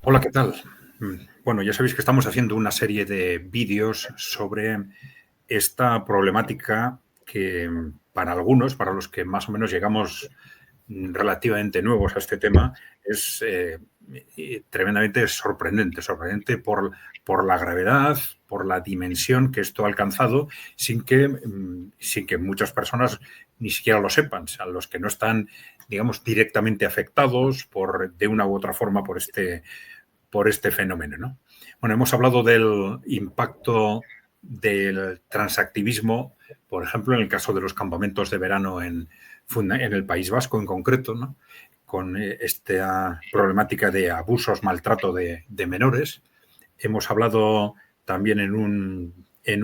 Hola, ¿qué tal? Bueno, ya sabéis que estamos haciendo una serie de vídeos sobre esta problemática que para algunos, para los que más o menos llegamos relativamente nuevos a este tema, es tremendamente sorprendente. Sorprendente por la gravedad, por la dimensión que esto ha alcanzado, sin que muchas personas ni siquiera lo sepan. O sea, los que no están, digamos, directamente afectados de una u otra forma por este fenómeno, ¿no? Bueno, hemos hablado del impacto del transactivismo, por ejemplo, en el caso de los campamentos de verano en el País Vasco en concreto, ¿no? Con esta problemática de abusos, maltrato de menores. Hemos hablado también en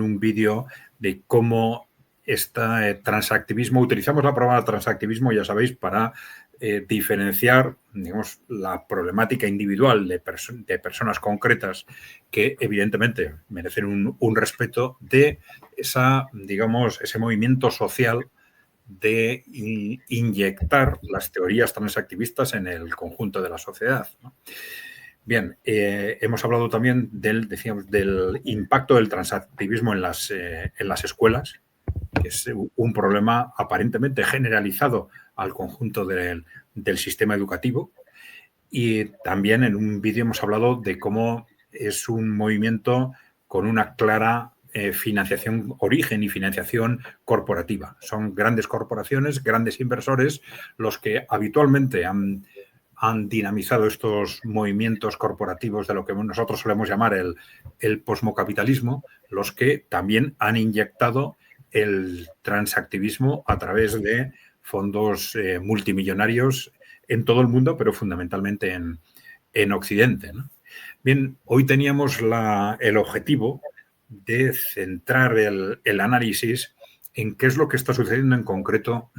un vídeo de cómo este transactivismo, utilizamos la palabra transactivismo, ya sabéis, para diferenciar, digamos, la problemática individual de personas concretas que evidentemente merecen un respeto de digamos, ese movimiento social de inyectar las teorías transactivistas en el conjunto de la sociedad, ¿no? Bien, hemos hablado también decíamos, del impacto del transactivismo en las escuelas, que es un problema aparentemente generalizado al conjunto del sistema educativo. Y también en un vídeo hemos hablado de cómo es un movimiento con una clara financiación, origen y financiación corporativa. Son grandes corporaciones, grandes inversores, los que habitualmente han dinamizado estos movimientos corporativos de lo que nosotros solemos llamar el posmocapitalismo, los que también han inyectado el transactivismo a través de fondos multimillonarios en todo el mundo, pero fundamentalmente en Occidente, ¿no? Bien, hoy teníamos el objetivo de centrar el análisis en qué es lo que está sucediendo en concreto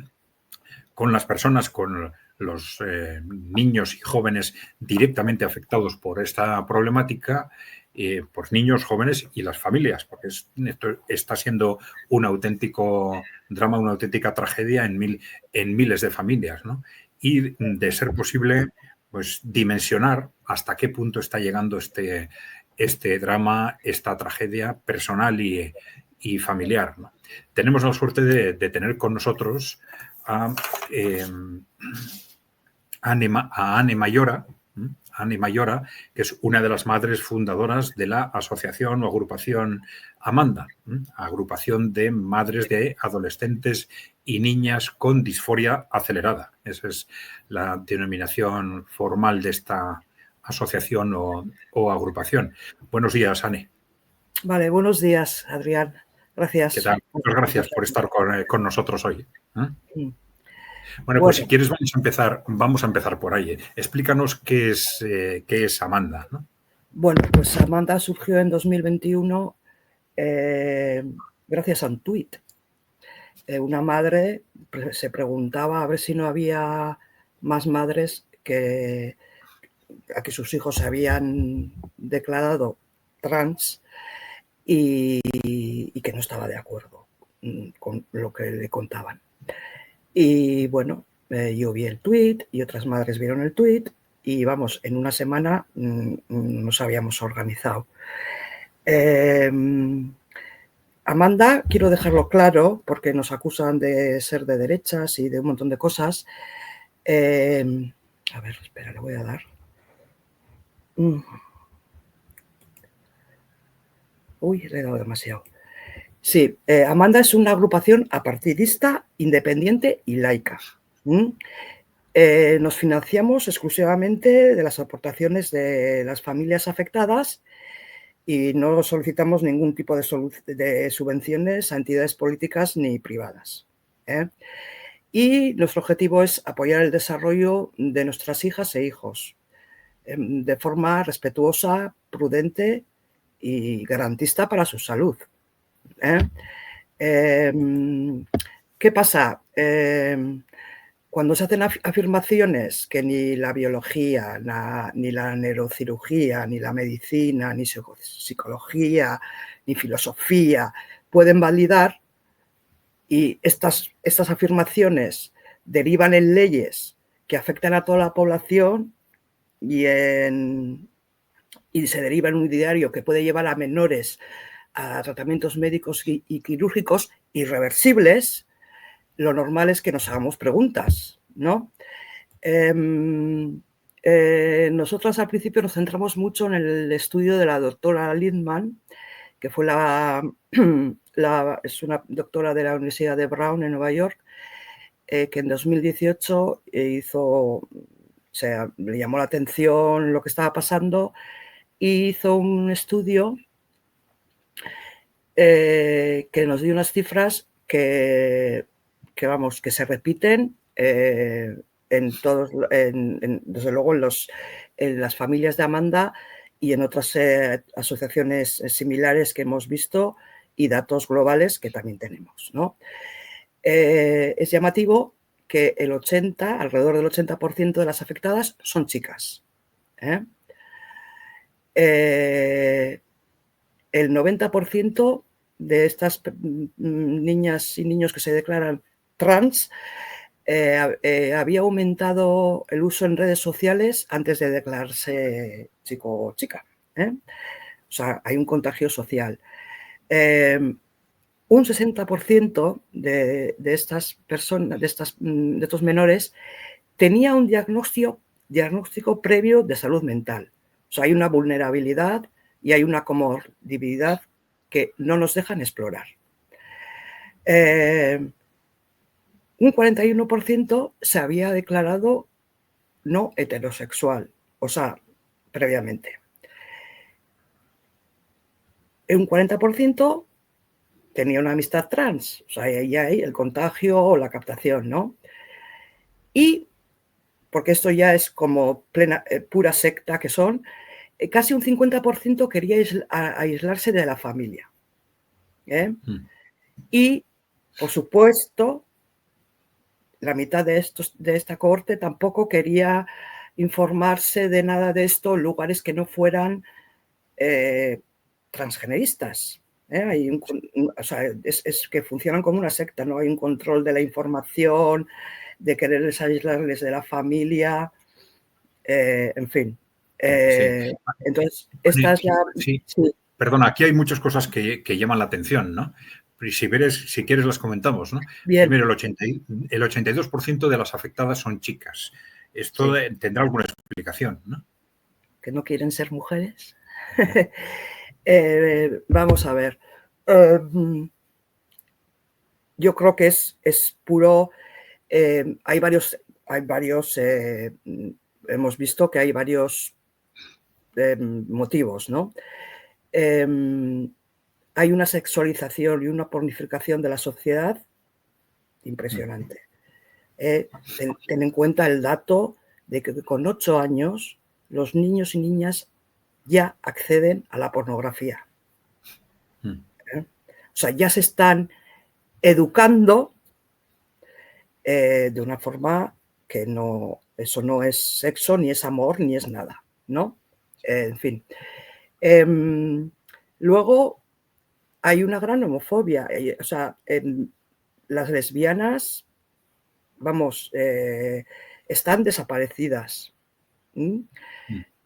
con las personas, con los niños y jóvenes directamente afectados por esta problemática, pues niños, jóvenes y las familias, porque esto está siendo un auténtico drama, una auténtica tragedia en miles de familias, ¿no? Y de ser posible, pues dimensionar hasta qué punto está llegando este drama, esta tragedia personal y familiar, ¿no? Tenemos la suerte de tener con nosotros a Anne Mayora, que es una de las madres fundadoras de la asociación o agrupación Amanda, agrupación de madres de adolescentes y niñas con disforia acelerada. Esa es la denominación formal de esta asociación o agrupación. Buenos días, Anne. Vale, buenos días, Adrián. Gracias. ¿Qué tal? Muchas gracias por estar con nosotros hoy. Bueno, pues Bueno, si quieres vamos a empezar por ahí. Explícanos qué es Amanda, ¿no? Bueno, pues Amanda surgió en 2021 gracias a un tuit. Una madre se preguntaba a ver si no había más madres a que sus hijos se habían declarado trans y que no estaba de acuerdo con lo que le contaban. Y bueno, yo vi el tuit y otras madres vieron el tuit y vamos, en una semana nos habíamos organizado. Amanda, quiero dejarlo claro, porque nos acusan de ser de derechas y de un montón de cosas. A ver, espera, le voy a dar. Uy, le he dado demasiado. Sí, Amanda es una agrupación apartidista, independiente y laica. Nos financiamos exclusivamente de las aportaciones de las familias afectadas y no solicitamos ningún tipo de subvenciones a entidades políticas ni privadas. Y nuestro objetivo es apoyar el desarrollo de nuestras hijas e hijos de forma respetuosa, prudente y garantista para su salud. ¿Qué pasa? Cuando se hacen afirmaciones que ni la biología, ni la neurocirugía, ni la medicina, ni psicología, ni filosofía pueden validar, y estas afirmaciones derivan en leyes que afectan a toda la población y en y se deriva en un ideario que puede llevar a menores a tratamientos médicos y quirúrgicos irreversibles, lo normal es que nos hagamos preguntas, ¿no? Nosotras al principio nos centramos mucho en el estudio de la doctora Lindman, que fue es una doctora de la Universidad de Brown en Nueva York, que en 2018 le llamó la atención lo que estaba pasando y hizo un estudio que nos dio unas cifras que se repiten desde luego en las familias de Amanda y en otras asociaciones similares que hemos visto y datos globales que también tenemos, ¿no? Es llamativo que alrededor del 80% de las afectadas son chicas. El 90% de estas niñas y niños que se declaran trans había aumentado el uso en redes sociales antes de declararse chico o chica. O sea, hay un contagio social. Un 60% de estas personas, de estos menores, tenía un diagnóstico previo de salud mental. O sea, hay una vulnerabilidad y hay una comorbilidad que no nos dejan explorar. Un 41% se había declarado no heterosexual, o sea, previamente. Un 40% tenía una amistad trans, o sea, ahí hay el contagio o la captación, ¿no? Y, porque esto ya es como pura secta que son, casi un 50% quería aislarse de la familia. Y, por supuesto, la mitad de esta cohorte tampoco quería informarse de nada de esto en lugares que no fueran transgeneristas. O sea, es que funcionan como una secta, ¿no? Hay un control de la información, de quererles aislarles de la familia, en fin. Sí. Entonces, esta es la... Sí. Perdona, aquí hay muchas cosas que llaman la atención, ¿no? Si quieres las comentamos, ¿no? Bien. Primero, el 82% de las afectadas son chicas. Esto tendrá alguna explicación, ¿no? ¿Que no quieren ser mujeres? Vamos a ver. Yo creo que es puro... hay varios... hemos visto que hay varios motivos, ¿no? Hay una sexualización y una pornificación de la sociedad impresionante. Ten en cuenta el dato de que con 8 años los niños y niñas ya acceden a la pornografía. O sea, ya se están educando de una forma que no, eso no es sexo, ni es amor, ni es nada, ¿no? En fin. Luego hay una gran homofobia. O sea, las lesbianas, vamos, están desaparecidas.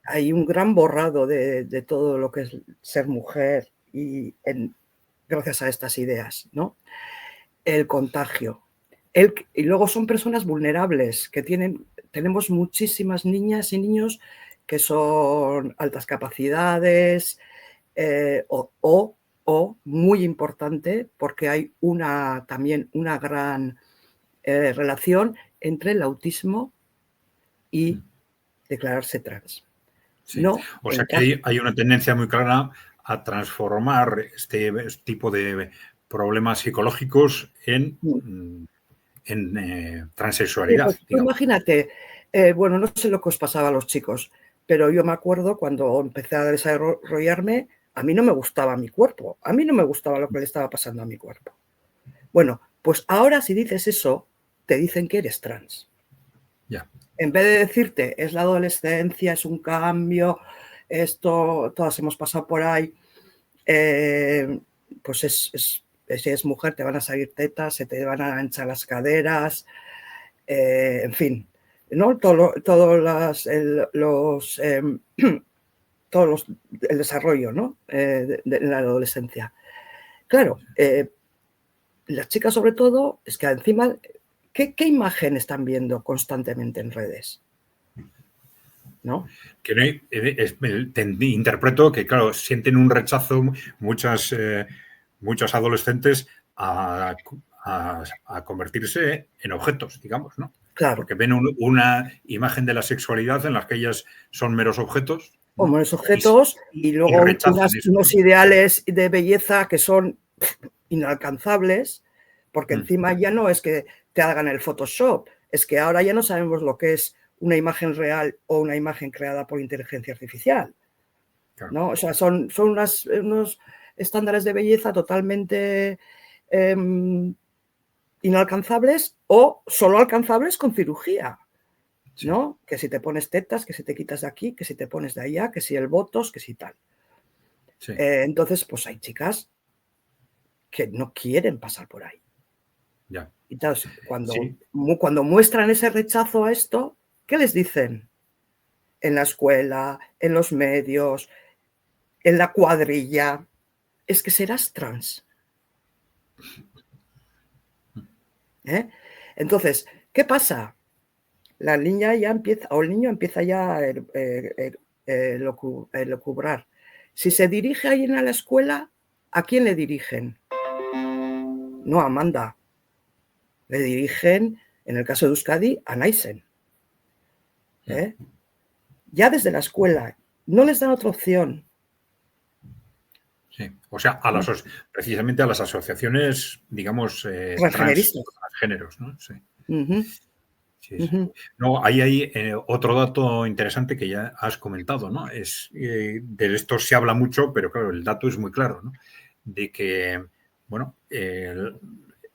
Hay un gran borrado de todo lo que es ser mujer y gracias a estas ideas, ¿no? El contagio. Y luego son personas vulnerables, que tenemos muchísimas niñas y niños que son altas capacidades o muy importante, porque hay también una gran relación entre el autismo y declararse trans. Sí. No, o sea que hay una tendencia muy clara a transformar este tipo de problemas psicológicos en transexualidad. Pues, imagínate, bueno, no sé lo que os pasaba a los chicos, pero yo me acuerdo cuando empecé a desarrollarme, a mí no me gustaba mi cuerpo, a mí no me gustaba lo que le estaba pasando a mi cuerpo. Bueno, pues ahora si dices eso, te dicen que eres trans. Ya. En vez de decirte, es la adolescencia, es un cambio, esto, todas hemos pasado por ahí, pues si es mujer te van a salir tetas, se te van a hinchar las caderas, en fin, ¿no? Todos los el desarrollo, ¿no? De la adolescencia. Claro, las chicas sobre todo, es que encima, ¿qué imagen están viendo constantemente en redes? ¿No? Que interpreto que, claro, sienten un rechazo muchos adolescentes a convertirse en objetos, digamos, ¿no? Claro. Porque ven una imagen de la sexualidad en la que ellas son meros objetos, ¿no? Como los objetos y luego rechazan eso, unos ideales de belleza que son inalcanzables, porque encima ya no es que te hagan el Photoshop, es que ahora ya no sabemos lo que es una imagen real o una imagen creada por inteligencia artificial. Claro. ¿No? O sea, son unos estándares de belleza totalmente inalcanzables o solo alcanzables con cirugía. Sí. ¿No? Que si te pones tetas, que si te quitas de aquí, que si te pones de allá, que si el botox, que si tal. Sí. Entonces, pues hay chicas que no quieren pasar por ahí. Ya. Y entonces, cuando muestran ese rechazo a esto, ¿qué les dicen? En la escuela, en los medios, en la cuadrilla, es que serás trans. ¿Eh? Entonces, ¿qué pasa? La niña ya empieza, o el niño empieza ya a lucubrar. Si se dirige alguien a la escuela, ¿a quién le dirigen? No a Amanda. Le dirigen, en el caso de Euskadi, a Naisen. Ya desde la escuela. No les dan otra opción. Sí. O sea, precisamente a las asociaciones, digamos, transgéneros, ¿no? Sí. Sí, sí. No, hay otro dato interesante que ya has comentado, ¿no? De esto se habla mucho, pero claro, el dato es muy claro, ¿no? De que, bueno,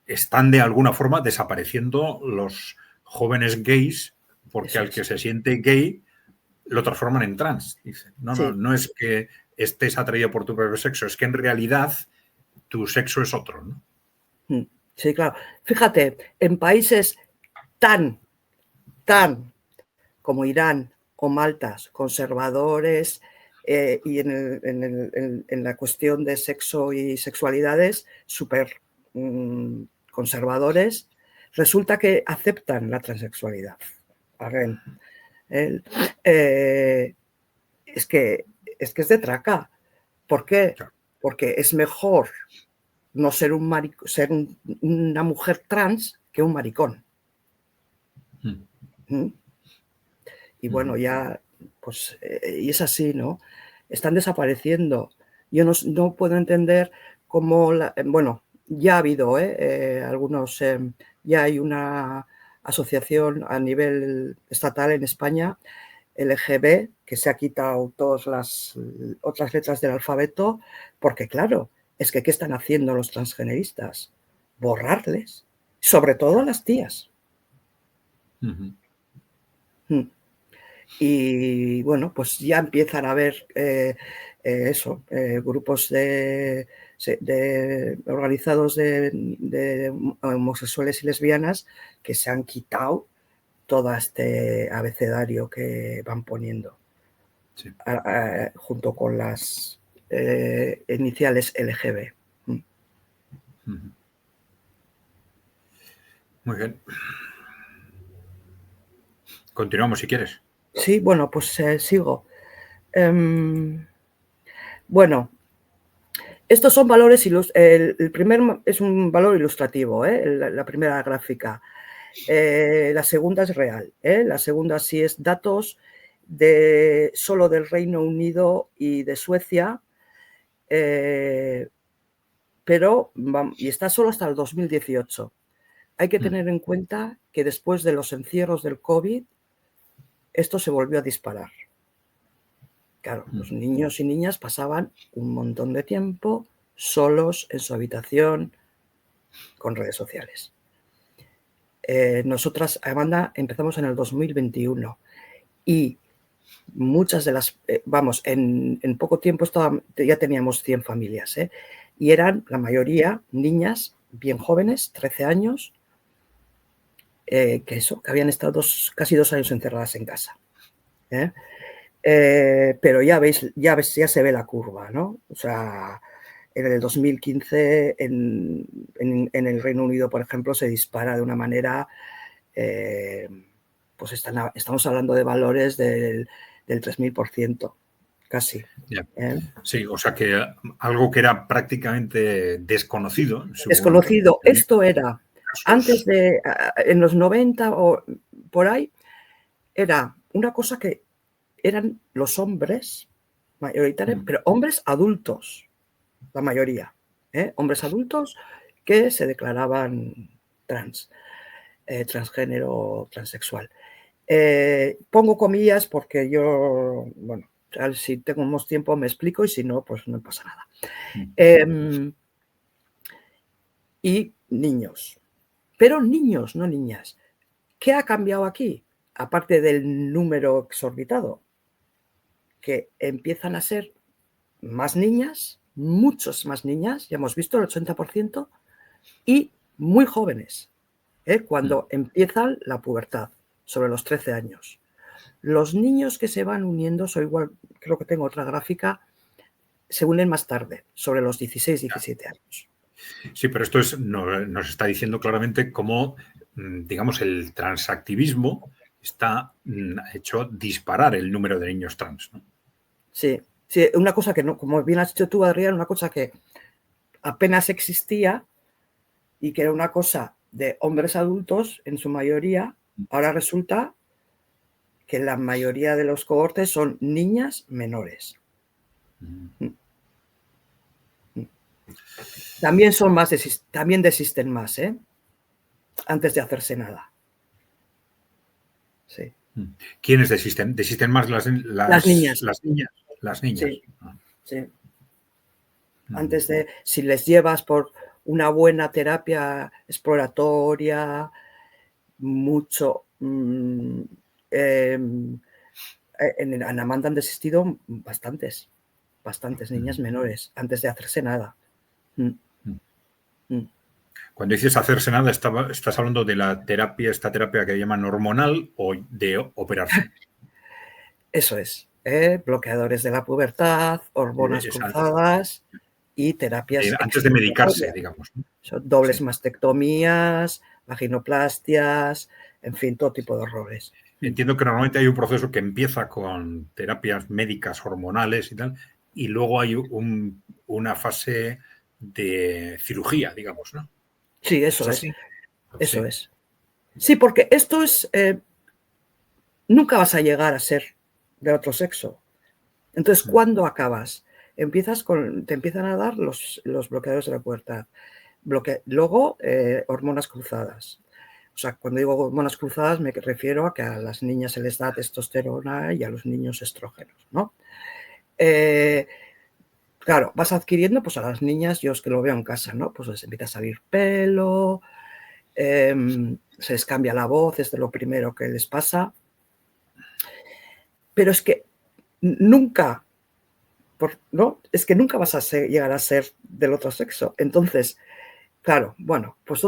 están de alguna forma desapareciendo los jóvenes gays porque al que se siente gay lo transforman en trans. Dice. No es que estés atraído por tu propio sexo, es que en realidad tu sexo es otro, ¿no? Sí, claro. Fíjate, en países tan como Irán o Malta, conservadores, y en la cuestión de sexo y sexualidades súper conservadores, resulta que aceptan la transexualidad. Es que es de traca. ¿Por qué? Porque es mejor no ser una mujer trans que un maricón. Y bueno, ya, pues, y es así, ¿no? Están desapareciendo. Yo no puedo entender cómo, bueno, ya ha habido algunos, ya hay una asociación a nivel estatal en España, LGB, que se ha quitado todas las otras letras del alfabeto, porque claro, es que ¿qué están haciendo los transgeneristas? Borrarles, sobre todo a las tías. Y bueno, pues ya empiezan a haber grupos organizados de homosexuales y lesbianas que se han quitado todo este abecedario que van poniendo, sí, junto con las iniciales LGB. Muy bien. Continuamos si quieres. Sí, bueno, pues sigo. Bueno, estos son valores, el primer es un valor ilustrativo, la primera gráfica. La segunda es real, la segunda sí es datos solo del Reino Unido y de Suecia, pero y está solo hasta el 2018. Hay que tener en cuenta que después de los encierros del COVID, esto se volvió a disparar. Claro, los niños y niñas pasaban un montón de tiempo solos en su habitación con redes sociales. Nosotras, Amanda, empezamos en el 2021 y muchas de las, en poco tiempo ya teníamos 100 familias, y eran la mayoría niñas bien jóvenes, 13 años, que habían estado casi 2 años encerradas en casa. Pero ya ves, ya se ve la curva, ¿no? O sea, en el 2015 en el Reino Unido, por ejemplo, se dispara de una manera, pues estamos hablando de valores del 3000%, casi. Yeah. Sí, o sea que algo que era prácticamente desconocido. Desconocido. Esto era, antes de, en los 90 o por ahí, era una cosa que eran los hombres, mayoritariamente, pero hombres adultos, la mayoría, hombres adultos que se declaraban transgénero, transexual. Pongo comillas porque yo, bueno, si tenemos tiempo me explico y si no, pues no pasa nada. Y niños, pero niños, no niñas. ¿Qué ha cambiado aquí? Aparte del número exorbitado, que empiezan a ser más niñas, muchas más niñas, ya hemos visto el 80%, y muy jóvenes, cuando empiezan la pubertad, sobre los 13 años. Los niños que se van uniendo, igual, creo que tengo otra gráfica, se unen más tarde, sobre los 16, 17 años. Sí, pero esto nos está diciendo claramente cómo, digamos, el transactivismo está hecho disparar el número de niños trans, ¿no? Sí, sí, una cosa que, no, como bien has dicho tú, Adrián, una cosa que apenas existía y que era una cosa de hombres adultos, en su mayoría, ahora resulta que la mayoría de los cohortes son niñas menores. También son más, también desisten más, antes de hacerse nada. Sí. ¿Quiénes desisten? ¿Desisten más las niñas? Las niñas. Las niñas. Sí, sí. Antes de, si les llevas por una buena terapia exploratoria, mucho. En Anamanda han desistido bastantes niñas menores antes de hacerse nada. Cuando dices hacerse nada, ¿estás hablando de la terapia, esta terapia que llaman hormonal o de operarse? Eso es, bloqueadores de la pubertad, hormonas cruzadas y terapias. Antes de medicarse, digamos, ¿no? Son dobles mastectomías, vaginoplastias, en fin, todo tipo de horrores. Entiendo que normalmente hay un proceso que empieza con terapias médicas hormonales y tal, y luego hay una fase de cirugía, digamos, ¿no? Sí, eso es. Así? Eso es. Sí, porque esto es... nunca vas a llegar a ser de otro sexo. Entonces, ¿cuándo acabas? Te empiezan a dar los bloqueadores de la pubertad. Luego, hormonas cruzadas. O sea, cuando digo hormonas cruzadas me refiero a que a las niñas se les da testosterona y a los niños estrógenos, ¿no? Claro, vas adquiriendo, pues a las niñas, yo es que lo veo en casa, ¿no? Pues les empieza a salir pelo, se les cambia la voz, es de lo primero que les pasa. Pero es que nunca, ¿no? Es que nunca vas a llegar a ser del otro sexo. Entonces, claro, bueno, pues,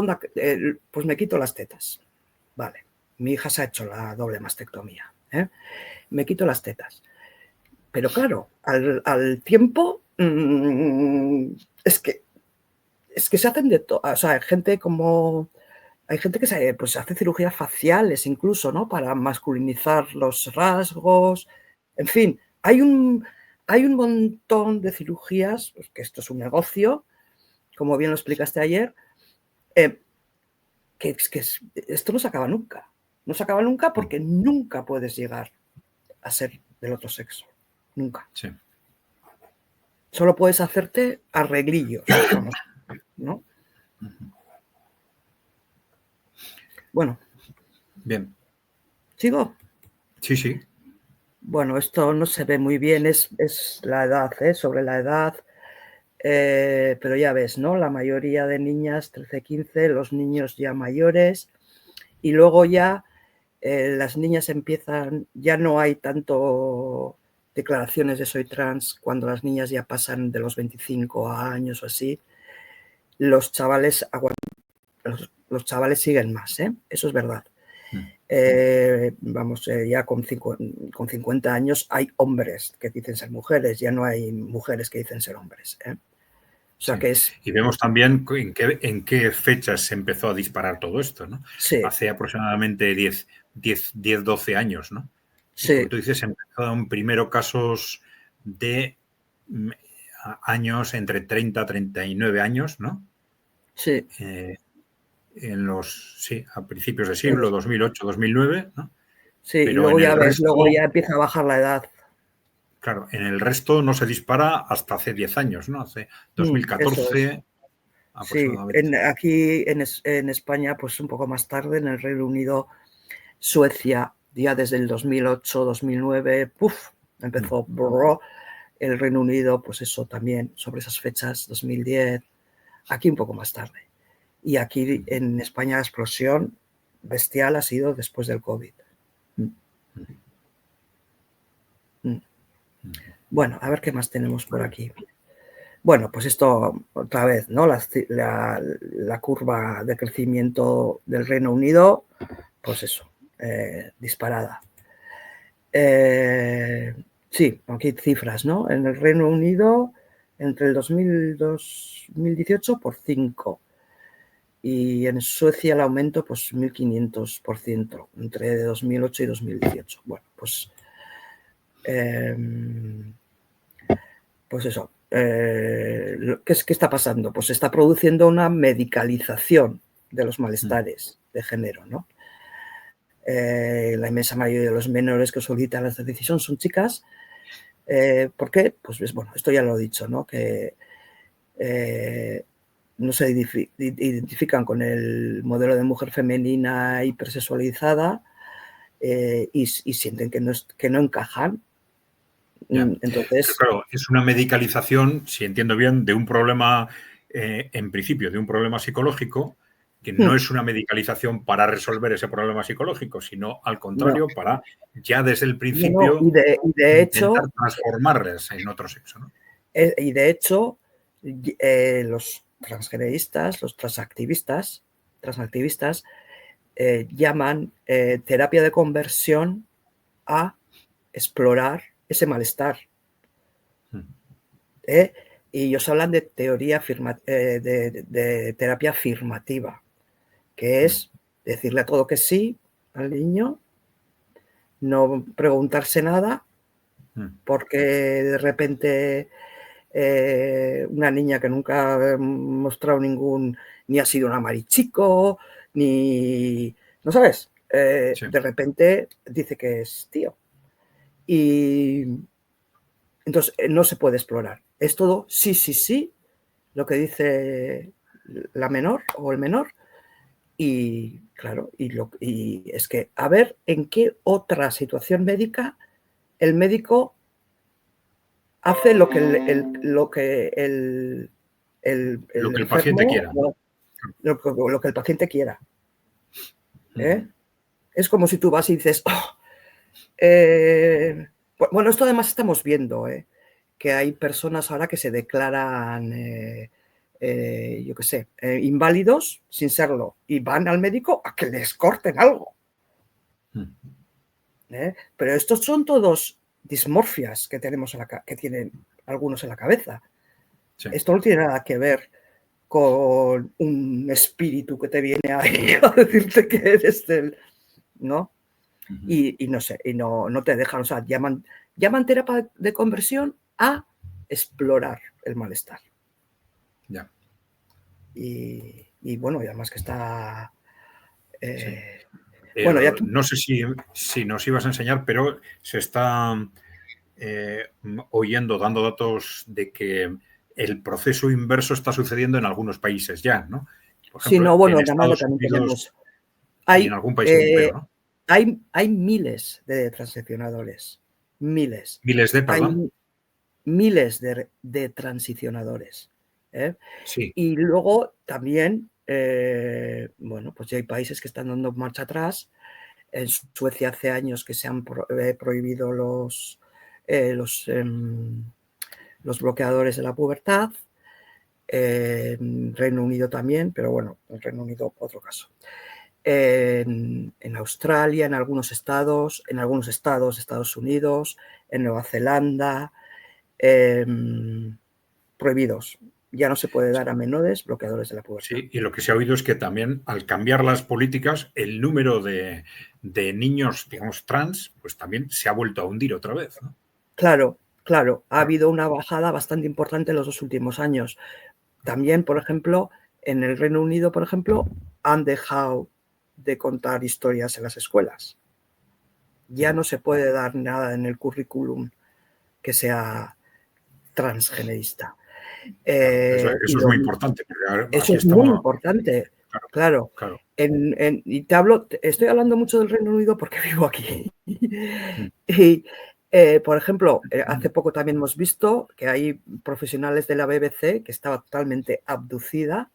pues me quito las tetas. Vale, mi hija se ha hecho la doble mastectomía. Me quito las tetas. Pero claro, al tiempo, es que se hacen de todo. O sea, hay gente que pues, hace cirugías faciales incluso, ¿no? Para masculinizar los rasgos. En fin, hay un montón de cirugías, pues, que esto es un negocio, como bien lo explicaste ayer, que esto no se acaba nunca. No se acaba nunca porque nunca puedes llegar a ser del otro sexo. Nunca. Sí. Solo puedes hacerte arreglillos, ¿no? Bueno. Bien. ¿Sigo? Sí, sí. Bueno, esto no se ve muy bien, es la edad, sobre la edad, pero ya ves, ¿no? La mayoría de niñas, 13, 15, los niños ya mayores, y luego ya las niñas empiezan, ya no hay tanto declaraciones de soy trans cuando las niñas ya pasan de los 25 años o así. Los chavales siguen más, eso es verdad. Ya con 50 años hay hombres que dicen ser mujeres, ya no hay mujeres que dicen ser hombres. O sea, sí. que es... Y vemos también en qué fechas se empezó a disparar todo esto, ¿no? Sí, Hace aproximadamente 10, 12 años, ¿no? Y como sí, tú dices, empezaron primero casos de años entre 30 y 39 años, ¿no? sí. A principios del siglo, 2008, 2009, ¿no? Sí, y Pero luego en el ya ves, resto, luego ya empieza a bajar la edad. claro, en el resto no se dispara hasta hace 10 años, ¿no? Hace Eso es. 2014 Sí, aproximadamente. aquí en España, pues un poco más tarde, en el Reino Unido, Suecia, ya desde el 2008, 2009, empezó el Reino Unido, pues eso también, sobre esas fechas, 2010, aquí un poco más tarde. Y aquí en España la explosión bestial ha sido después del COVID. Bueno, a ver qué más tenemos por aquí. Bueno, pues esto otra vez, ¿no? La curva de crecimiento del Reino Unido, pues eso, disparada. Sí, aquí cifras, ¿no? En el Reino Unido, entre el 2000 y 2018, por 5. Y en Suecia el aumento, pues 1500%, entre 2008 y 2018. Bueno, pues eso. ¿Qué está pasando? Pues se está produciendo una medicalización de los malestares de género, ¿no? La inmensa mayoría de los menores que solicitan esta decisión son chicas. ¿Por qué? Pues bueno, esto ya lo he dicho, ¿no? Que no se identifican con el modelo de mujer femenina hipersexualizada y sienten que no encajan. Ya. Pero Entonces, claro, es una medicalización, si entiendo bien, de un problema, en principio, de un problema psicológico, que no es una medicalización para resolver ese problema psicológico, sino al no, contrario, para ya desde el no. principio De intentar hecho, transformarlas en otro sexo, ¿no? Los transgeneristas, los transactivistas llaman terapia de conversión a explorar ese malestar. Y ellos hablan de de terapia afirmativa, que es decirle a todo que sí al niño, no preguntarse nada, porque de repente una niña que nunca ha mostrado ni ha sido una marichico, ni, ¿no sabes? Sí. De repente dice que es tío. Y entonces no se puede explorar. Es todo sí, sí, sí, lo que dice la menor o el menor. Y claro, y es que a ver en qué otra situación médica el médico hace lo que Lo el que el paciente enfermo, quiera. lo que el paciente quiera. Es como si tú vas y dices, bueno, esto además estamos viendo, que hay personas ahora que se declaran, yo qué sé, inválidos sin serlo y van al médico a que les corten algo. Pero estos son todos dismorfias que que tienen algunos en la cabeza. Sí. Esto no tiene nada que ver con un espíritu que te viene ahí a decirte que eres del... ¿no? Y no sé, y no te dejan, o sea, llaman terapia de conversión a explorar el malestar. Ya. Y bueno, y además que está... Sí. Bueno, y aquí... No sé si nos ibas a enseñar, pero se está oyendo, dando datos de que el proceso inverso está sucediendo en algunos países ya, ¿no? Por Sí, ejemplo, no, bueno, en en Amanda Estados también Unidos tenemos... y en Hay, algún país europeo, ¿no? hay miles de transicionadores, miles. Miles de, perdón. Hay miles de transicionadores. Sí. Y luego también, bueno, pues ya hay países que están dando marcha atrás. En Suecia hace años que se han prohibido los bloqueadores de la pubertad. Reino Unido también, pero bueno, el Reino Unido otro caso. en Australia, en algunos estados, Estados Unidos, en Nueva Zelanda, prohibidos. Ya no se puede dar a menores bloqueadores de la pubertad. Sí, y lo que se ha oído es que también al cambiar las políticas, el número de niños, digamos, trans, pues también se ha vuelto a hundir otra vez, ¿no? Claro, ha habido una bajada bastante importante en los 2 últimos años. También, por ejemplo, en el Reino Unido, por ejemplo, han dejado de contar historias en las escuelas. Ya no se puede dar nada en el currículum que sea transgenerista. Eso es muy importante. Eso es muy importante, claro. Y estoy hablando mucho del Reino Unido porque vivo aquí. Y, por ejemplo, hace poco también hemos visto que hay profesionales de la BBC que estaba totalmente abducida,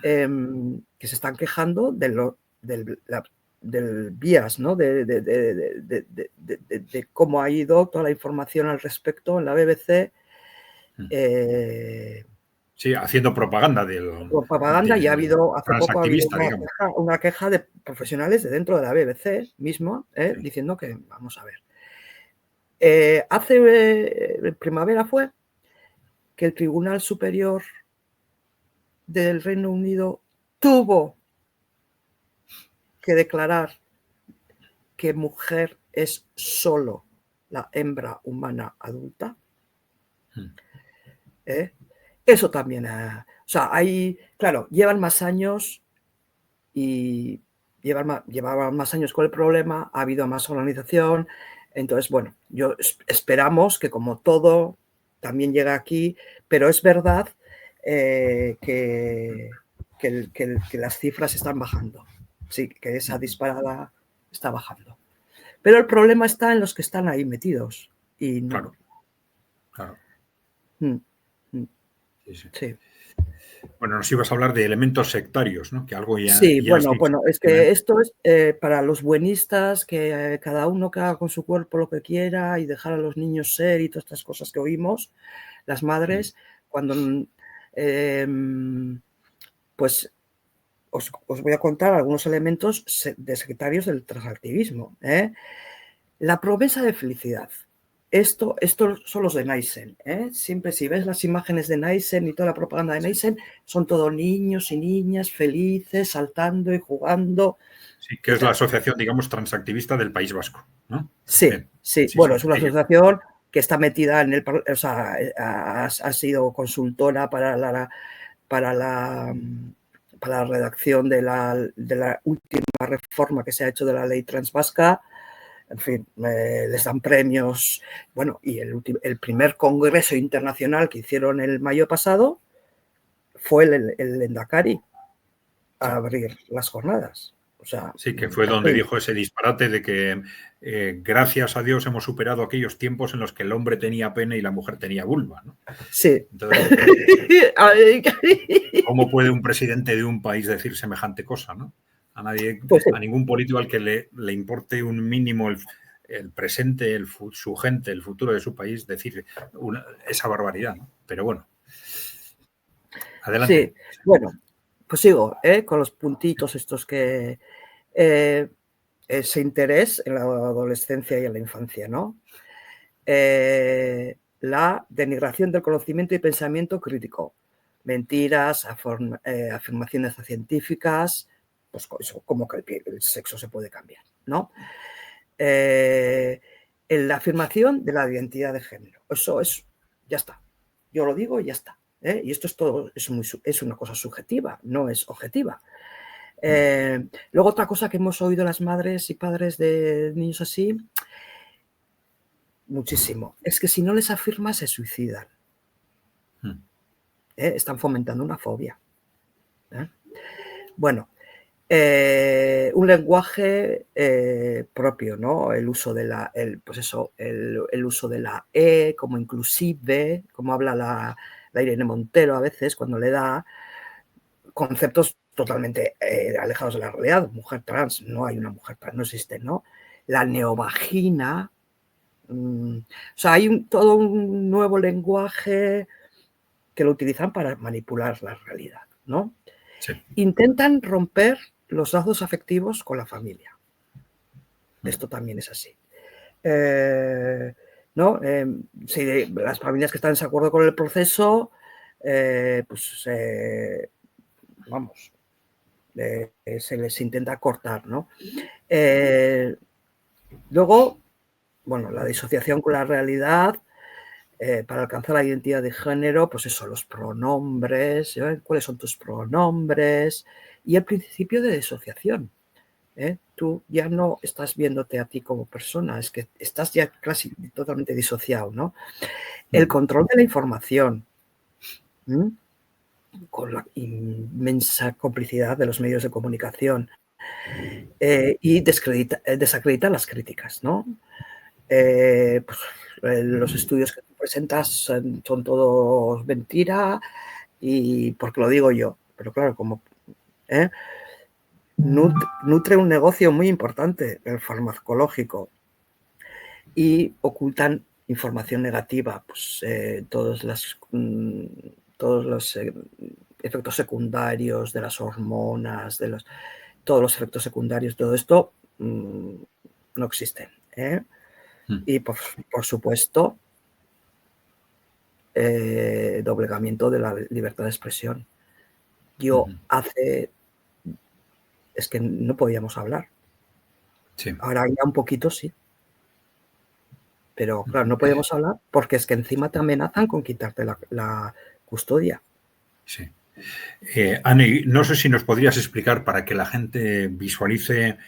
que se están quejando del bias, ¿no? De cómo ha ido toda la información al respecto en la BBC. Sí, haciendo propaganda Y ha habido, hace poco ha habido una queja de profesionales de dentro de la BBC mismo, diciendo que, vamos a ver, hace primavera fue que el Tribunal Superior del Reino Unido tuvo que declarar que mujer es solo la hembra humana adulta. Eso también, o sea, claro, llevan más años y llevaban más años con el problema, ha habido más organización. Entonces, bueno, esperamos que como todo también llegue aquí, pero es verdad que las cifras están bajando. Sí, que esa disparada está bajando. Pero el problema está en los que están ahí metidos. Y no. Claro. Sí. Bueno, nos ibas a hablar de elementos sectarios, ¿no? Que algo ya. Sí, bueno, es que esto es para los buenistas, que cada uno que haga con su cuerpo lo que quiera y dejar a los niños ser y todas estas cosas que oímos, las madres, cuando pues os voy a contar algunos elementos de sectarios del transactivismo. La promesa de felicidad. Esto son los de Naisen. Siempre si ves las imágenes de Naisen y toda la propaganda de Naisen, son todos niños y niñas felices, saltando y jugando. Sí, que es la asociación, digamos, transactivista del País Vasco, ¿no? Sí. Bueno, es una asociación que está metida en el... O sea, ha sido consultora para la redacción de la última reforma que se ha hecho de la ley transvasca. En fin, les dan premios. Bueno, y el primer congreso internacional que hicieron el mayo pasado fue el Lehendakari a abrir las jornadas. O sea, sí, que fue donde dijo ese disparate de que gracias a Dios hemos superado aquellos tiempos en los que el hombre tenía pene y la mujer tenía vulva, ¿no? Sí. Entonces, ¿cómo puede un presidente de un país decir semejante cosa, no? A nadie, a ningún político al que le importe un mínimo el presente, su gente, el futuro de su país, decir esa barbaridad, ¿no? Pero bueno. Adelante. Sí, bueno, pues sigo con los puntitos estos que ese interés en la adolescencia y en la infancia, ¿no? La denigración del conocimiento y pensamiento crítico. Mentiras, afirmaciones científicas, pues como que el sexo se puede cambiar, ¿no? La afirmación de la identidad de género. Eso es, ya está. Yo lo digo y ya está. Y esto es todo, es una cosa subjetiva, no es objetiva. Luego otra cosa que hemos oído las madres y padres de niños así, muchísimo, es que si no les afirmas se suicidan. Están fomentando una fobia. Bueno, un lenguaje propio, ¿no? El uso de la, el uso de la como inclusive, como habla la Irene Montero a veces cuando le da conceptos totalmente alejados de la realidad. Mujer trans, no hay una mujer trans, no existe, ¿no? La neovagina. O sea, hay todo un nuevo lenguaje que lo utilizan para manipular la realidad, ¿no? Sí. Intentan romper los lazos afectivos con la familia. Esto también es así. ¿No? Si las familias que están en desacuerdo con el proceso, pues vamos, se les intenta cortar, ¿no? Luego, bueno, la disociación con la realidad, para alcanzar la identidad de género, pues eso, los pronombres, cuáles son tus pronombres y el principio de disociación. Tú ya no estás viéndote a ti como persona, es que estás ya casi totalmente disociado, ¿no? El control de la información, con la inmensa complicidad de los medios de comunicación, y desacreditar las críticas, ¿no? Pues, los estudios que tú presentas son todos mentira, y porque lo digo yo, pero claro, como nutre un negocio muy importante, el farmacológico, y ocultan información negativa, pues todos los efectos secundarios de las hormonas, todos los efectos secundarios, todo esto no existen. Y por supuesto, doblegamiento de la libertad de expresión. Es que no podíamos hablar. Sí. Ahora ya un poquito sí. Pero claro, no podíamos hablar porque es que encima te amenazan con quitarte la custodia. Sí. Ani, no sé si nos podrías explicar para que la gente visualice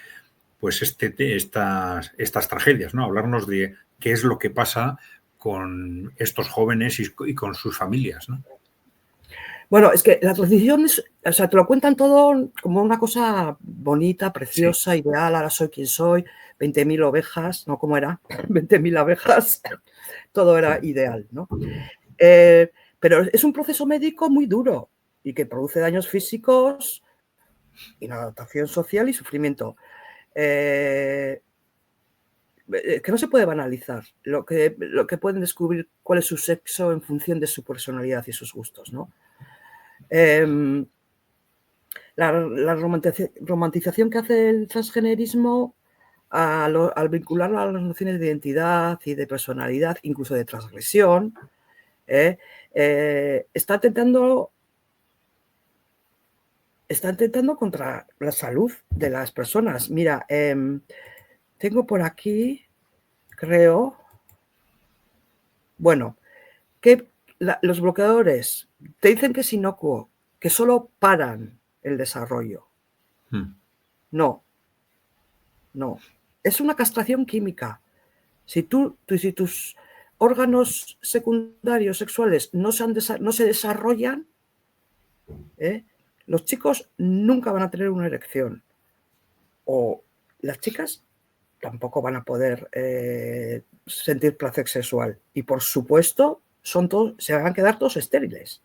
pues estas tragedias, ¿no? Hablarnos de qué es lo que pasa con estos jóvenes y con sus familias, ¿no? Bueno, es que la transición es, o sea, te lo cuentan todo como una cosa bonita, preciosa, sí, ideal, ahora soy quien soy, 20.000 ovejas, ¿no? ¿Cómo era? 20.000 abejas, todo era ideal, ¿no? Pero es un proceso médico muy duro y que produce daños físicos, inadaptación social y sufrimiento. Que no se puede banalizar, lo que pueden descubrir cuál es su sexo en función de su personalidad y sus gustos, ¿no? La romantización que hace el transgenerismo al vincularlo a las nociones de identidad y de personalidad, incluso de transgresión, está atentando contra la salud de las personas. Mira, tengo por aquí, creo, bueno, que los bloqueadores te dicen que es inocuo, que solo paran el desarrollo. No. Es una castración química. Si tus órganos secundarios sexuales no se desarrollan, los chicos nunca van a tener una erección. O las chicas tampoco van a poder sentir placer sexual. Y por supuesto, se van a quedar todos estériles.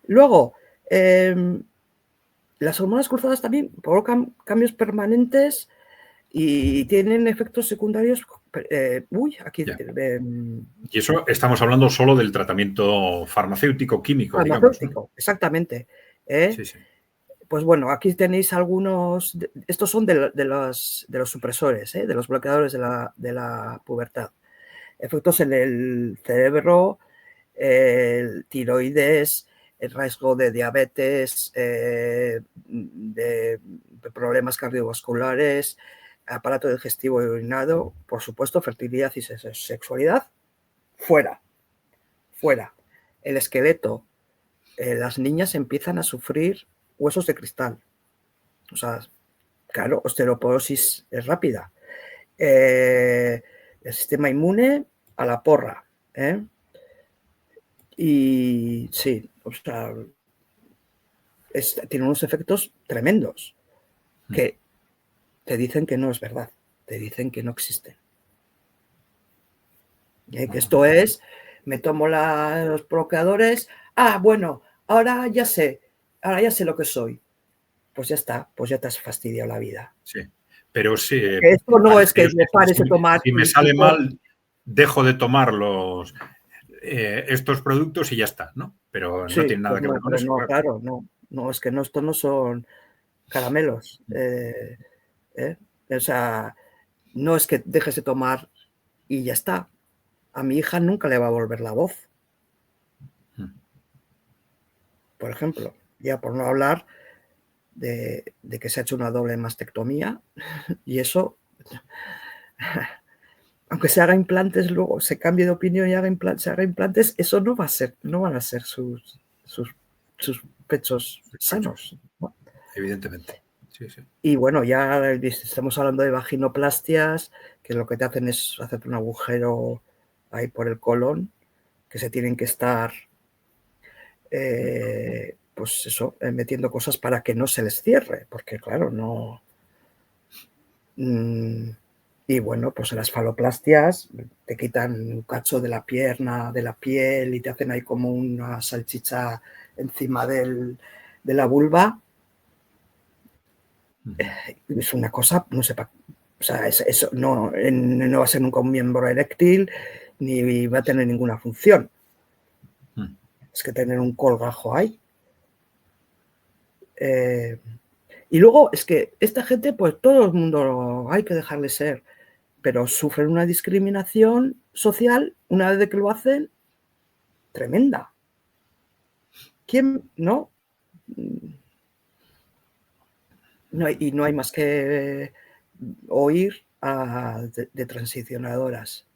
Luego, las hormonas cruzadas también provocan cambios permanentes y tienen efectos secundarios. Aquí. Y eso estamos hablando solo del tratamiento farmacéutico, químico, farmacéutico, digamos, ¿no? Exactamente. Sí, sí. Pues bueno, aquí tenéis algunos. Estos son de los supresores, de los bloqueadores de la pubertad. Efectos en el cerebro, el tiroides, el riesgo de diabetes, de problemas cardiovasculares, aparato digestivo y urinado, por supuesto, fertilidad y sexualidad, fuera. El esqueleto, las niñas empiezan a sufrir huesos de cristal. O sea, claro, osteoporosis es rápida. El sistema inmune a la porra. Y sí, o sea, tiene unos efectos tremendos que te dicen que no es verdad, te dicen que no existen. Que esto es, me tomo los bloqueadores, bueno, ahora ya sé lo que soy. Pues ya está, pues ya te has fastidiado la vida. Sí, pero sí. Esto no es que no pares de tomar. Si me sale mal, dejo de tomar estos productos y ya está, ¿no? Pero no tiene nada que ver con eso. Claro, no. no, es que no, esto no son caramelos. O sea, no es que dejes de tomar y ya está. A mi hija nunca le va a volver la voz, por ejemplo, ya por no hablar de que se ha hecho una doble mastectomía y eso, aunque se haga implantes, luego se cambie de opinión y se haga implantes, eso no van a ser sus pechos sanos, ¿no? Evidentemente. Sí, sí. Y bueno, ya estamos hablando de vaginoplastias, que lo que te hacen es hacerte un agujero ahí por el colon, que se tienen que estar pues eso, metiendo cosas para que no se les cierre, porque claro, no. Y bueno, pues en las faloplastias te quitan un cacho de la pierna, de la piel y te hacen ahí como una salchicha encima de la vulva. Es una cosa, no sé, o sea, eso no va a ser nunca un miembro eréctil ni va a tener ninguna función. Es que tener un colgajo ahí. Y luego es que esta gente, pues todo el mundo hay que dejarle ser, pero sufren una discriminación social una vez que lo hacen tremenda. ¿Quién no? Y no hay más que oír de transicionadoras,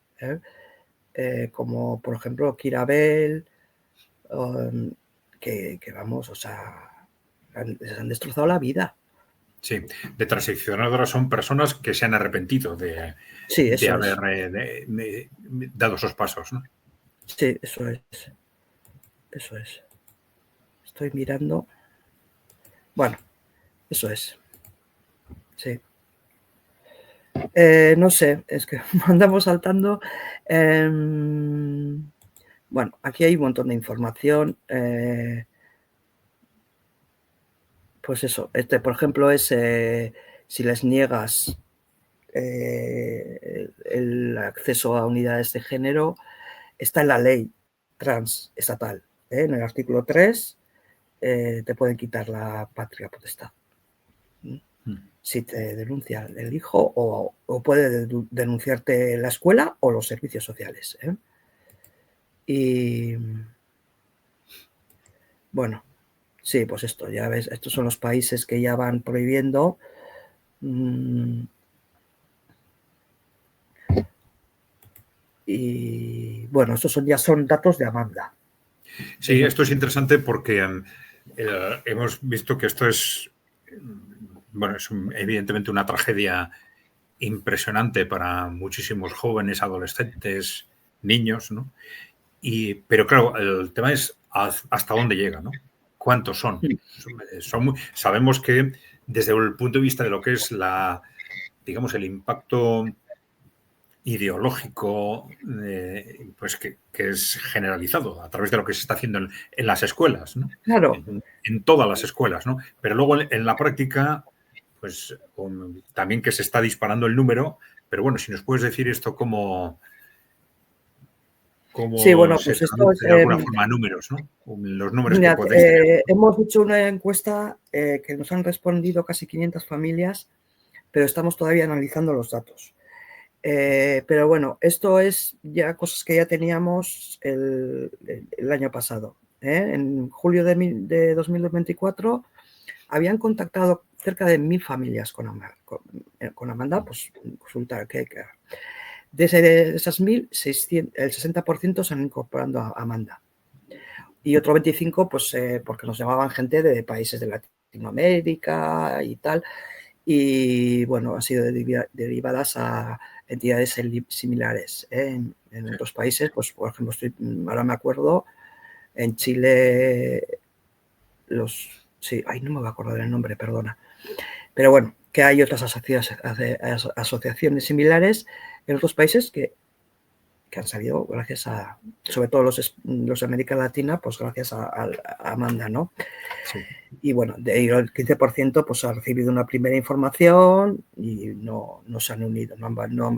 como por ejemplo Kirabel, que vamos, o sea, les han destrozado la vida. Sí, de transicionadoras son personas que se han arrepentido de haber dado esos pasos, ¿no? Sí, eso es. Eso es. Estoy mirando. Bueno, eso es. Sí. No sé, es que andamos saltando. Bueno, aquí hay un montón de información. Pues eso, por ejemplo, es si les niegas el acceso a unidades de género, está en la ley trans estatal. En el artículo 3 te pueden quitar la patria potestad. Si te denuncia el hijo o puede denunciarte la escuela o los servicios sociales. Y bueno, sí, pues esto, ya ves, estos son los países que ya van prohibiendo. Y bueno, estos ya son datos de Amanda. Sí, esto es interesante porque hemos visto que esto es, bueno, es evidentemente una tragedia impresionante para muchísimos jóvenes, adolescentes, niños, ¿no? Pero claro, el tema es hasta dónde llega, ¿no? ¿Cuántos son? Sabemos que desde el punto de vista de lo que es digamos, el impacto ideológico, pues que es generalizado a través de lo que se está haciendo en las escuelas, ¿no? Claro. En todas las escuelas, ¿no? Pero luego en la práctica, pues también que se está disparando el número, pero bueno, si nos puedes decir esto cómo sí, bueno, se pues esto es, traduce de alguna forma a números, ¿no? Los números mirad, que podéis tener. hemos hecho una encuesta que nos han respondido casi 500 familias, pero estamos todavía analizando los datos. Pero bueno, esto es ya cosas que ya teníamos el año pasado. En julio de 2024 habían contactado cerca de 1000 familias con Amanda, pues resulta que de esas 1000, el 60% se han incorporado a Amanda. Y otro 25%, pues porque nos llamaban gente de países de Latinoamérica y tal. Y bueno, han sido derivadas a entidades similares en otros países. Pues por ejemplo, ahora me acuerdo, en Chile, sí, no me voy a acordar el nombre, perdona. Pero bueno, que hay otras asociaciones similares en otros países que han salido gracias a, sobre todo los de América Latina, pues gracias a Amanda, ¿no? Sí. Y bueno, el 15% pues ha recibido una primera información y no se han unido, no han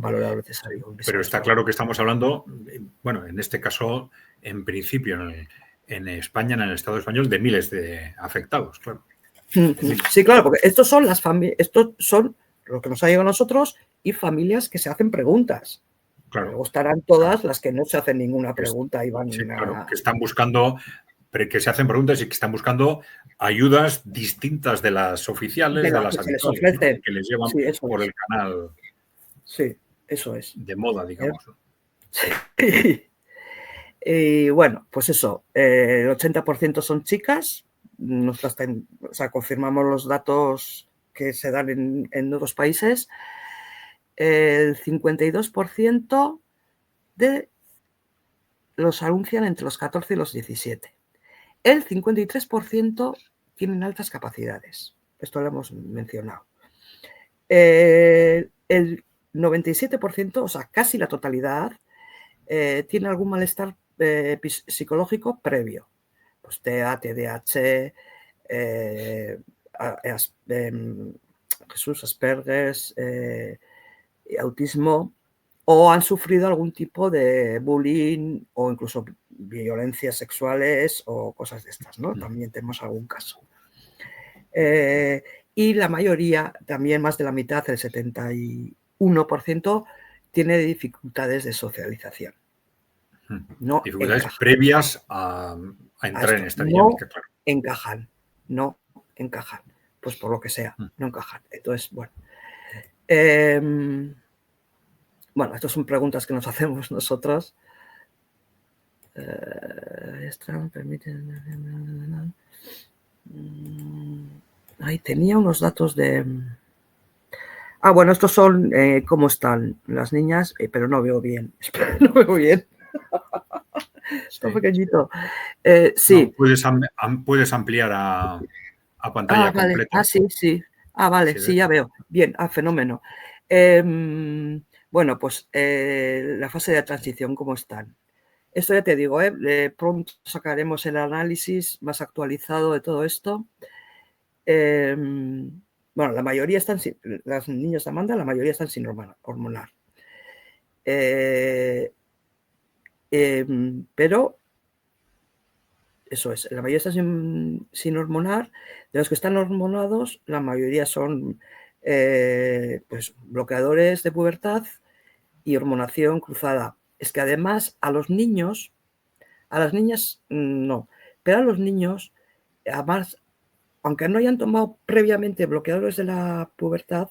valorado necesario. Pero está claro que estamos hablando, bueno, en este caso, en principio, en España, en el Estado español, de miles de afectados, claro. Sí, claro, porque estos son lo que nos ha llegado a nosotros y familias que se hacen preguntas. Claro. Luego estarán todas las que no se hacen ninguna pregunta y van sí, claro, a... que están buscando, que se hacen preguntas y que están buscando ayudas distintas de las oficiales, de las que se les habituales, ¿no? ofrece. Que les llevan Sí, eso por es. el canal Sí, eso es. de moda, digamos. Sí. Y bueno, pues eso, el 80% son chicas, o sea, confirmamos los datos que se dan en otros países. El 52% los anuncian entre los 14 y los 17. El 53% tienen altas capacidades. Esto lo hemos mencionado. El 97%, o sea, casi la totalidad, tiene algún malestar psicológico previo. Pues TEA, TDAH, Asperger, autismo, o han sufrido algún tipo de bullying o incluso violencias sexuales o cosas de estas, ¿no? También tenemos algún caso. Y la mayoría, también más de la mitad, el 71%, tiene dificultades de socialización. No dificultades encajan. previas a entrar en esta dinámica, claro. No encajan. Pues por lo que sea, no encajan. Entonces, bueno. Bueno, estas son preguntas que nos hacemos nosotros. Ahí tenía unos datos de... bueno, estos son cómo están las niñas, pero no veo bien. No veo bien. Está pequeñito. Sí. No, puedes ampliar a pantalla vale. completa. Sí. Vale, sí, ya veo. Bien, fenómeno. Bueno, pues la fase de transición, ¿cómo están? Esto ya te digo, pronto sacaremos el análisis más actualizado de todo esto. Bueno, la mayoría están sin, las niñas de Amanda, la mayoría están sin hormonar. Pero eso es, la mayoría están sin hormonar. De los que están hormonados, la mayoría son pues, bloqueadores de pubertad y hormonación cruzada. Es que además a los niños, a las niñas no, pero a los niños, además, aunque no hayan tomado previamente bloqueadores de la pubertad,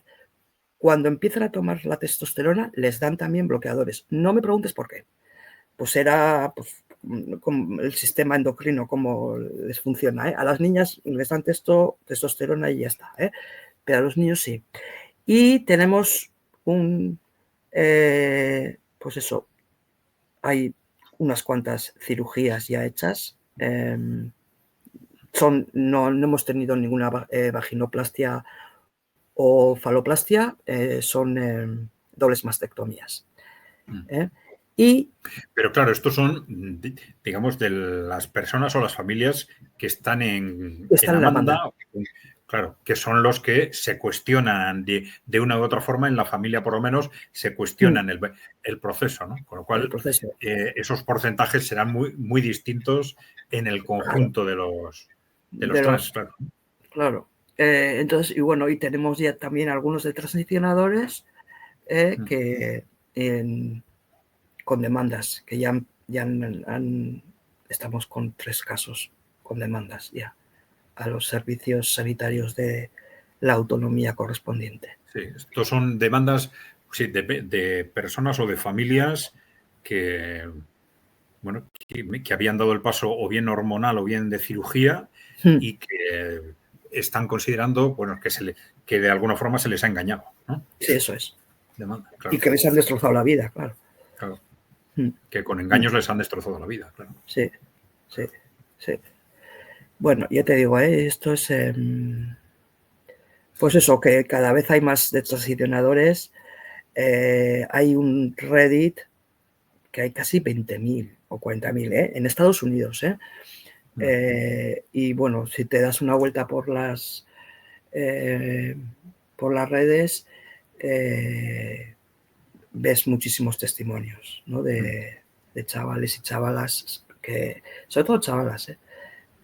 cuando empiezan a tomar la testosterona, les dan también bloqueadores. No me preguntes por qué. Pues era el sistema endocrino, cómo les funciona. A las niñas les dan testosterona y ya está. Pero a los niños sí. Y tenemos pues eso, hay unas cuantas cirugías ya hechas. No hemos tenido ninguna vaginoplastia o faloplastia, son dobles mastectomías. Pero claro, estos son, digamos, de las personas o las familias que están en Amanda, claro, que son los que se cuestionan de una u otra forma, en la familia por lo menos, se cuestionan el proceso, ¿no? Con lo cual, esos porcentajes serán muy distintos en el conjunto de los trans, claro. Claro. Entonces, y bueno, y tenemos ya también algunos de transicionadores que con demandas, que ya estamos con 3 casos con demandas ya a los servicios sanitarios de la autonomía correspondiente. Sí, estos son demandas de personas o de familias que, bueno, que habían dado el paso o bien hormonal o bien de cirugía y que están considerando, bueno, que de alguna forma se les ha engañado, ¿no? Sí, eso es. Demanda, claro. Y que les han destrozado la vida, claro. Claro. Que con engaños les han destrozado la vida, claro. Sí. Bueno, ya te digo, esto es... pues eso, que cada vez hay más de transicionadores. Hay un Reddit que hay casi 20.000 o 40.000 en Estados Unidos. Y bueno, si te das una vuelta por las redes, ves muchísimos testimonios, ¿no? de chavales y chavalas que sobre todo chavalas,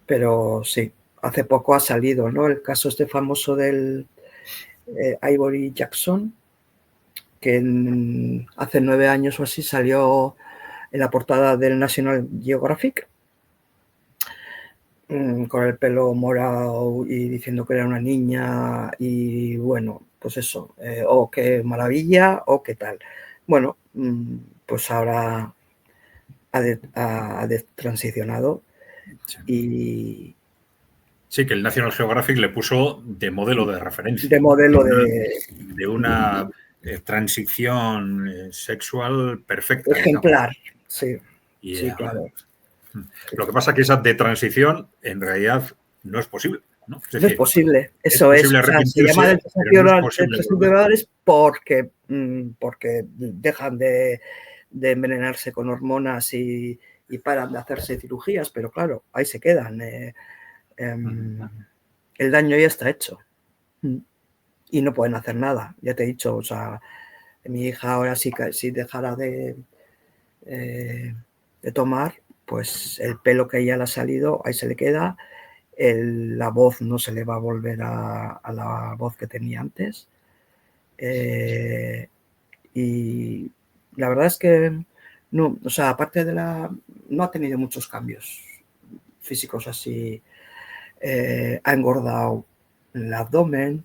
pero sí, hace poco ha salido, ¿no? El caso este famoso del Ivory Jackson, que hace 9 años o así salió en la portada del National Geographic con el pelo morado y diciendo que era una niña y bueno, pues eso, o qué maravilla o qué tal. Bueno, pues ahora ha transicionado Sí. y... Sí, que el National Geographic le puso de modelo de referencia. De modelo de una transición sexual perfecta, ejemplar, digamos. sí, Y, sí, claro. Lo que pasa es que esa de transición en realidad no es posible, ¿no? Es No es decir, posible, es eso es. posible O sea, se llama arrepentirse, pero no es posible volver. transicionadores porque dejan de envenenarse con hormonas y paran de hacerse cirugías, pero claro, ahí se quedan. El daño ya está hecho y no pueden hacer nada. Ya te he dicho, o sea, mi hija ahora sí que si dejara de tomar, pues el pelo que ya le ha salido, ahí se le queda. La voz no se le va a volver a la voz que tenía antes. Y la verdad es que no, o sea, aparte de no ha tenido muchos cambios físicos así. Ha engordado el abdomen.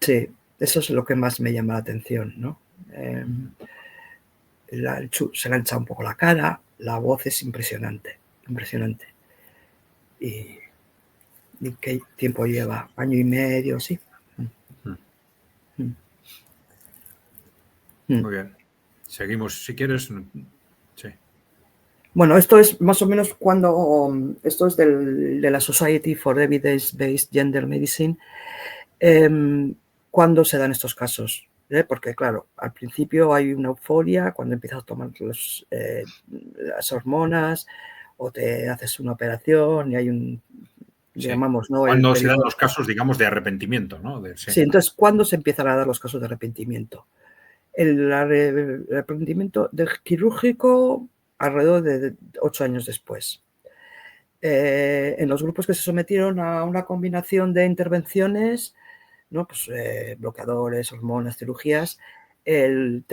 Sí, eso es lo que más me llama la atención, ¿no? Se le ha hinchado un poco la cara, la voz es impresionante, impresionante. Y qué tiempo lleva, 1 año y medio, sí. Muy bien. Seguimos, si quieres. Sí. Bueno, esto es más o menos esto es de la Society for Evidence-Based Gender Medicine, cuando se dan estos casos. Porque, claro, al principio hay una euforia cuando empiezas a tomar las hormonas o te haces una operación y hay llamamos, ¿no? El Cuando se dan periodo. los casos, digamos, de arrepentimiento, ¿no? Sí, entonces, ¿cuándo se empiezan a dar los casos de arrepentimiento? El arrepentimiento quirúrgico alrededor de 8 años después. En los grupos que se sometieron a una combinación de intervenciones, ¿no? Pues, bloqueadores, hormonas, cirugías, el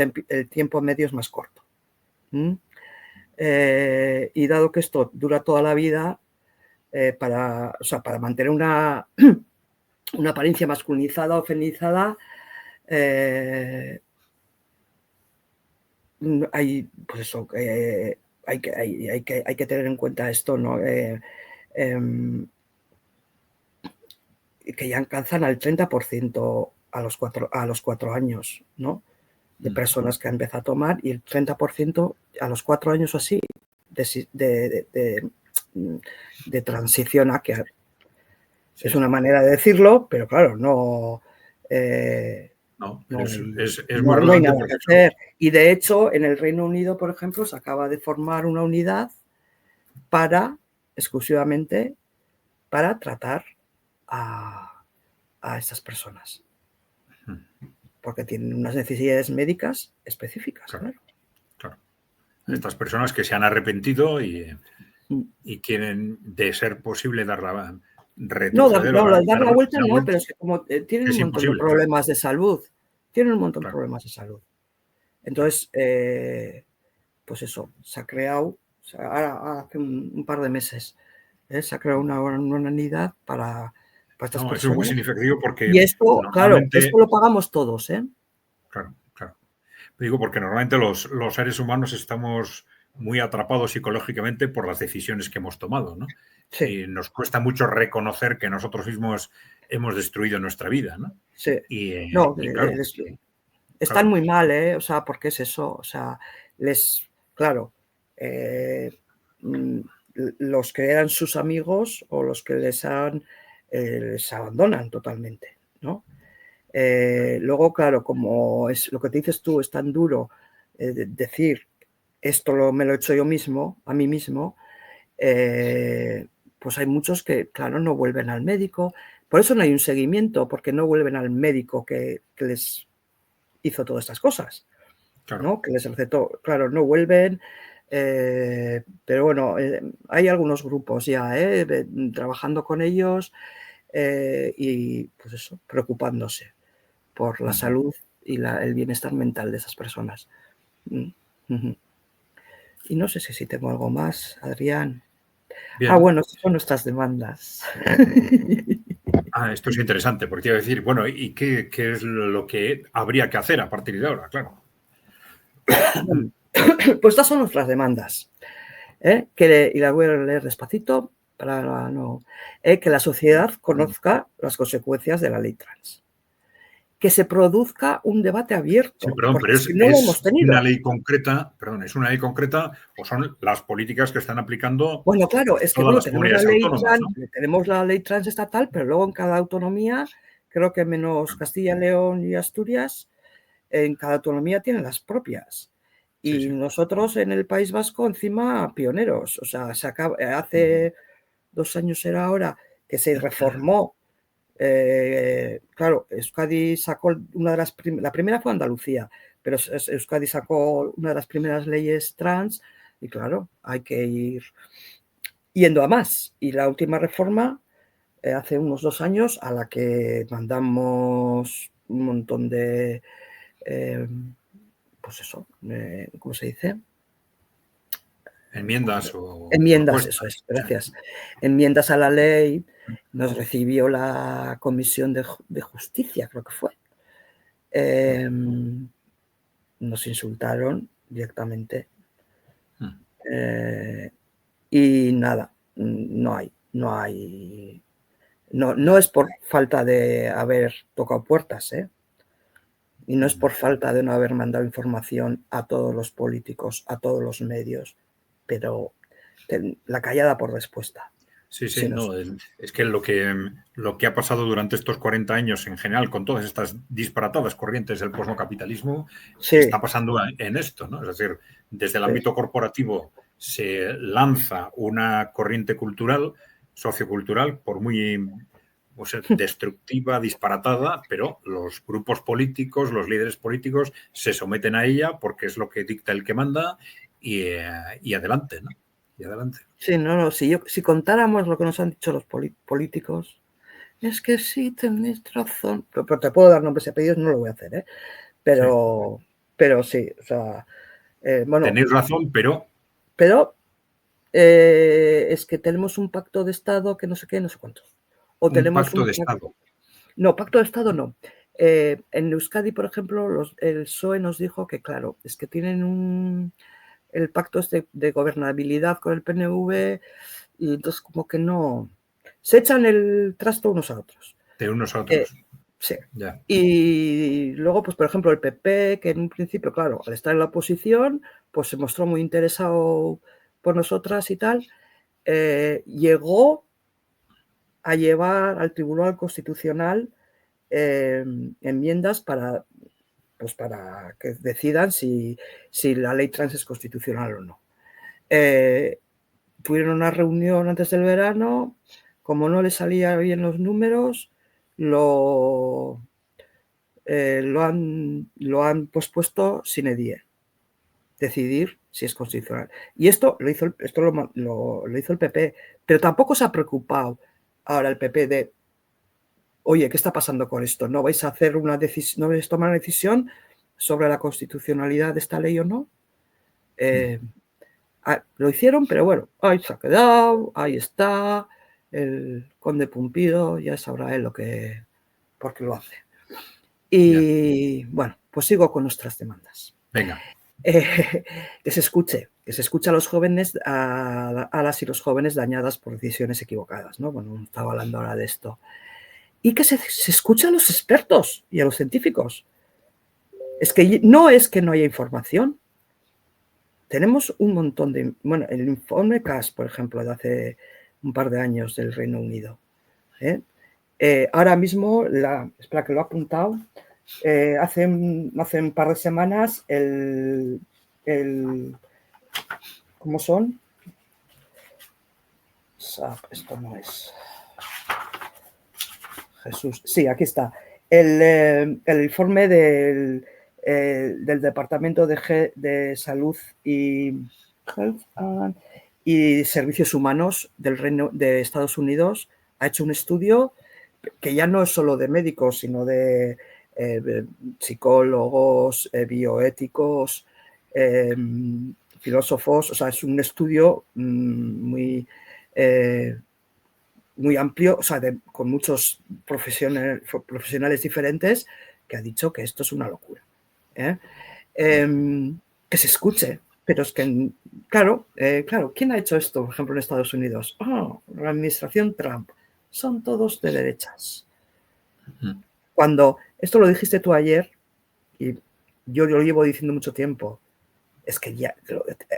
tiempo medio es más corto. Y dado que esto dura toda la vida, para mantener una apariencia masculinizada o feminizada, hay, pues eso, hay que tener en cuenta esto, ¿no? Que ya alcanzan al 30% a los 4 años, ¿no? De personas que han empezado a tomar, y el 30% a los 4 años o así de transición a que es una manera de decirlo, pero claro, no. No, No es muy hay relevante nada porque que hacer. Y de hecho, en el Reino Unido, por ejemplo, se acaba de formar una unidad exclusivamente para tratar a estas personas. Porque tienen unas necesidades médicas específicas, claro. Estas personas que se han arrepentido y quieren, de ser posible, retroceder o dar la vuelta la no, vuelta. pero es que como tienen Es un montón de imposible, problemas de salud, Entonces, pues eso, se ha creado, ahora hace un par de meses, se ha creado una unidad para estas No, eso es muy personas. significativo porque Y esto, claro, normalmente. esto lo pagamos todos, ¿eh? Claro. Digo porque normalmente los seres humanos estamos muy atrapados psicológicamente por las decisiones que hemos tomado, ¿no? Sí. Y nos cuesta mucho reconocer que nosotros mismos hemos destruido nuestra vida, ¿no? Sí. Y claro. Están muy mal, ¿eh? O sea, porque es eso, o sea, claro, los que eran sus amigos o los que les abandonan totalmente, ¿no? Luego, claro, como es lo que te dices tú, es tan duro decir esto me lo he hecho yo mismo, a mí mismo, pues hay muchos que, claro, no vuelven al médico. Por eso no hay un seguimiento, porque no vuelven al médico que les hizo todas estas cosas, Claro. ¿no? Que les recetó. Claro, no vuelven, Pero bueno, hay algunos grupos ya trabajando con ellos y pues eso, preocupándose por la salud y el bienestar mental de esas personas. Y no sé si tengo algo más, Adrián. Bien. Bueno, son nuestras demandas. Esto es interesante, porque te iba a decir, bueno, ¿y qué es lo que habría que hacer a partir de ahora? Claro. Pues estas son nuestras demandas. Y las voy a leer despacito para no. Que la sociedad conozca las consecuencias de la ley trans. Que se produzca un debate abierto. Sí, perdón, porque pero si no lo hemos tenido. una ley concreta, perdón, ¿es una ley concreta o son las políticas que están aplicando bueno, claro, es que todas las tenemos la comunidades ley autónomas, trans, ¿no? tenemos la ley trans estatal, pero luego en cada autonomía, creo que menos Castilla y León y Asturias, en cada autonomía tienen las propias. Y nosotros en el País Vasco, encima, pioneros. O sea, hace 2 años era ahora que se reformó. Claro, Euskadi sacó una de las la primera fue Andalucía, pero Euskadi sacó una de las primeras leyes trans y claro, hay que ir yendo a más. Y la última reforma, hace unos 2 años, a la que mandamos un montón de, pues eso, ¿cómo se dice? Enmiendas o Enmiendas, propuestas. eso es, gracias. Enmiendas a la ley, nos recibió la Comisión de Justicia, creo que fue. Nos insultaron directamente. Y nada, no es por falta de haber tocado puertas, y no es por falta de no haber mandado información a todos los políticos, a todos los medios, pero la callada por respuesta. Sí, no, es que lo que ha pasado durante estos 40 años en general con todas estas disparatadas corrientes del posmocapitalismo está pasando en esto, ¿no? Es decir, desde el ámbito corporativo se lanza una corriente cultural, sociocultural, por muy destructiva, disparatada, pero los grupos políticos, los líderes políticos se someten a ella porque es lo que dicta el que manda y adelante, ¿no? Y adelante. Sí, si contáramos lo que nos han dicho los políticos, es que sí, tenéis razón. Pero te puedo dar nombres y apellidos, no lo voy a hacer, pero sí, o sea, bueno. Tenéis razón, pero es que tenemos un pacto de Estado que no sé qué, no sé cuántos. O tenemos pacto de Estado. No, pacto de Estado no. En Euskadi, por ejemplo, el PSOE nos dijo que, claro, es que tienen el pacto de gobernabilidad con el PNV y entonces como que no... Se echan el trasto unos a otros. De unos a otros. Sí. Y luego, pues por ejemplo, el PP, que en un principio, claro, al estar en la oposición, pues se mostró muy interesado por nosotras y tal, llegó a llevar al Tribunal Constitucional enmiendas para que decidan si la ley trans es constitucional o no. Tuvieron una reunión antes del verano, como no le salía bien los números, lo han pospuesto sine die, decidir si es constitucional. Y esto lo hizo el PP, pero tampoco se ha preocupado ahora el PP de, oye, ¿qué está pasando con esto? ¿No vais a hacer no vais a tomar una decisión sobre la constitucionalidad de esta ley o no? Lo hicieron, pero bueno, ahí se ha quedado, ahí está, el conde Pumpido, ya sabrá él por qué lo hace. Y bueno, pues sigo con nuestras demandas. Venga. Que se escuche a los jóvenes, a las y los jóvenes dañadas por decisiones equivocadas, ¿no? Bueno, estaba hablando ahora de esto. Y que se escuche a los expertos y a los científicos. Es que no haya información. Tenemos un montón de... Bueno, el informe CAS, por ejemplo, de hace un par de años del Reino Unido. Ahora mismo, espera que lo he apuntado, hace un par de semanas ¿cómo son? Esto no es... Jesús. Sí, aquí está. El informe del Departamento de Salud y y Servicios Humanos del Reino de Estados Unidos ha hecho un estudio que ya no es solo de médicos, sino de psicólogos, bioéticos, filósofos. O sea, es un estudio muy amplio, o sea, con muchos profesionales diferentes, que ha dicho que esto es una locura. Que se escuche, pero es que, claro, ¿quién ha hecho esto, por ejemplo, en Estados Unidos? La administración Trump. Son todos de derechas. Cuando esto lo dijiste tú ayer, y yo lo llevo diciendo mucho tiempo, es que ya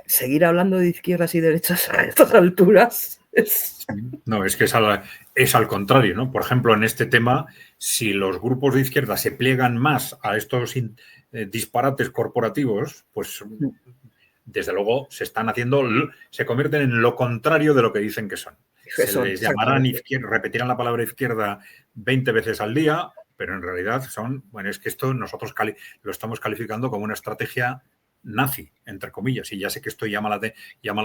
seguir hablando de izquierdas y derechas a estas alturas es... No, es que es al contrario, ¿no? Por ejemplo, en este tema, si los grupos de izquierda se pliegan más a estos disparates corporativos, pues desde luego se convierten en lo contrario de lo que dicen que son. Se les llamarán izquierda, repetirán la palabra izquierda 20 veces al día, pero en realidad es que esto nosotros lo estamos calificando como una estrategia nazi, entre comillas, y ya sé que esto llama la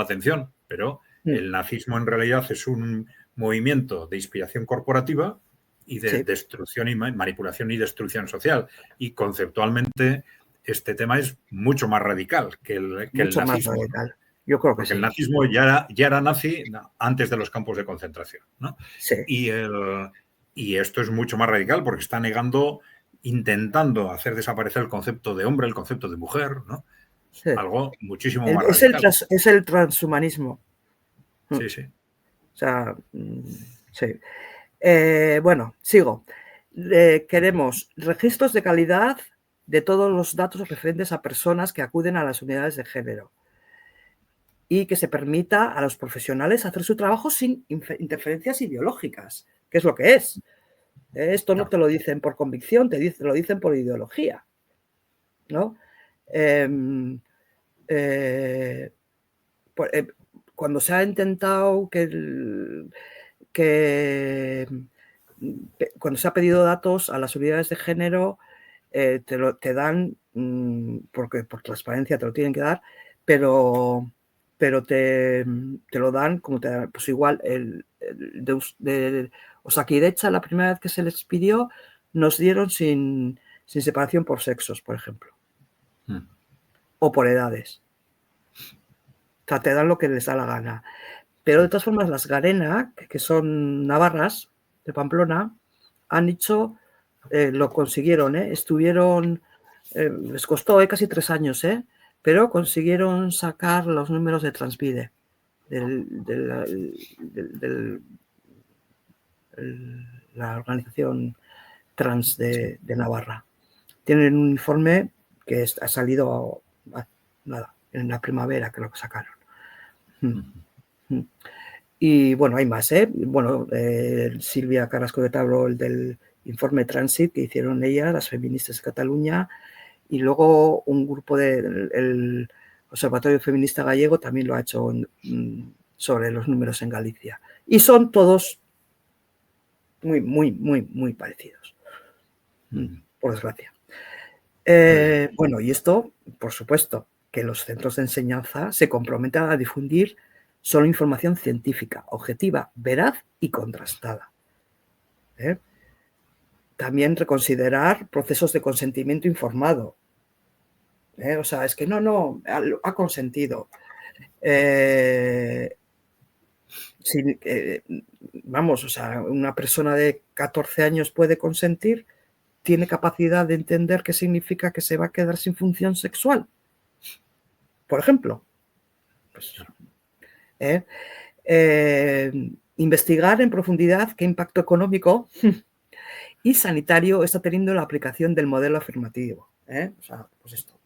atención, pero el nazismo en realidad es un movimiento de inspiración corporativa y de destrucción y manipulación y destrucción social, y conceptualmente este tema es mucho más radical que el nazismo. Más radical. Yo creo que porque el nazismo ya era nazi antes de los campos de concentración, ¿no? Sí. Y esto es mucho más radical porque está intentando hacer desaparecer el concepto de hombre, el concepto de mujer, ¿no? Sí. Algo muchísimo más radical. Es el transhumanismo. Sí, sí. O sea, sí. Bueno, sigo. Queremos registros de calidad de todos los datos referentes a personas que acuden a las unidades de género y que se permita a los profesionales hacer su trabajo sin interferencias ideológicas, que es lo que es. Esto no te lo dicen por convicción, te lo dicen por ideología, ¿no? Cuando se ha intentado cuando se ha pedido datos a las unidades de género, te dan, porque por transparencia te lo tienen que dar, pero te lo dan como te dan, pues igual de Osakidetza, la primera vez que se les pidió, nos dieron sin separación por sexos, por ejemplo, o por edades. O sea, te dan lo que les da la gana. Pero de todas formas, las Garena, que son navarras de Pamplona, han hecho, lo consiguieron, estuvieron, les costó casi 3 años, pero consiguieron sacar los números de Transvide, la organización trans de Navarra. Tienen un informe que ha salido en la primavera, que lo sacaron. Y bueno, hay más, Bueno, Silvia Carrasco de Tablo, el del informe Transit que hicieron ellas, las feministas de Cataluña, y luego un grupo del Observatorio Feminista Gallego también lo ha hecho sobre los números en Galicia. Y son todos muy, muy, muy, muy parecidos, por desgracia. Bueno, y esto, por supuesto, que los centros de enseñanza se comprometan a difundir solo información científica, objetiva, veraz y contrastada. También reconsiderar procesos de consentimiento informado. O sea, es que no, ha consentido. Vamos, o sea, una persona de 14 años puede consentir, tiene capacidad de entender qué significa que se va a quedar sin función sexual, por ejemplo. Pues, investigar en profundidad qué impacto económico y sanitario está teniendo la aplicación del modelo afirmativo. O sea, pues esto,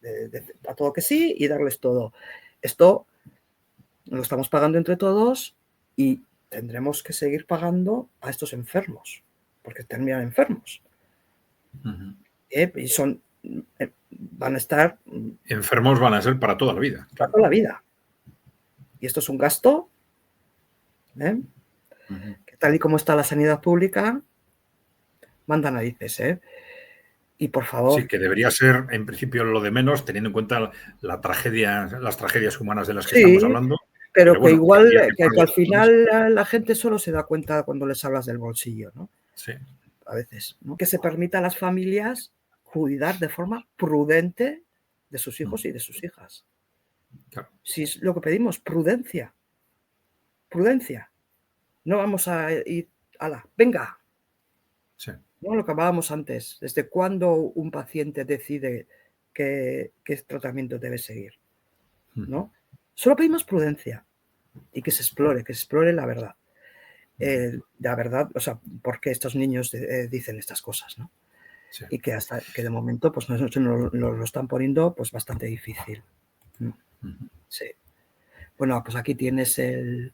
a todo que sí y darles todo. Esto lo estamos pagando entre todos y tendremos que seguir pagando a estos enfermos, porque terminan enfermos. Y van a estar... Enfermos van a ser para toda la vida. Para toda la vida. Y esto es un gasto que tal y como está la sanidad pública, manda narices. Y por Sí, favor, que debería ser en principio lo de menos, teniendo en cuenta las tragedias humanas de las que estamos sí, hablando, pero pero que bueno, que igual, habría que que ponerle al soluciones. final la gente solo se da cuenta cuando les hablas del bolsillo, ¿no? Sí, A veces, ¿no? Que se permita a las familias cuidar de forma prudente de sus hijos y de sus hijas. claro. Si es lo que pedimos, prudencia, prudencia. No vamos a ir, ala, venga, Sí. ¿no? Lo que hablábamos antes, ¿desde cuándo un paciente decide qué tratamiento debe seguir? ¿No? Solo pedimos prudencia y que se explore la verdad. La verdad, o sea, por qué estos niños dicen estas cosas, ¿no? Sí. Y que hasta que de momento pues nos lo están poniendo pues bastante difícil. Sí. Bueno, pues aquí tienes el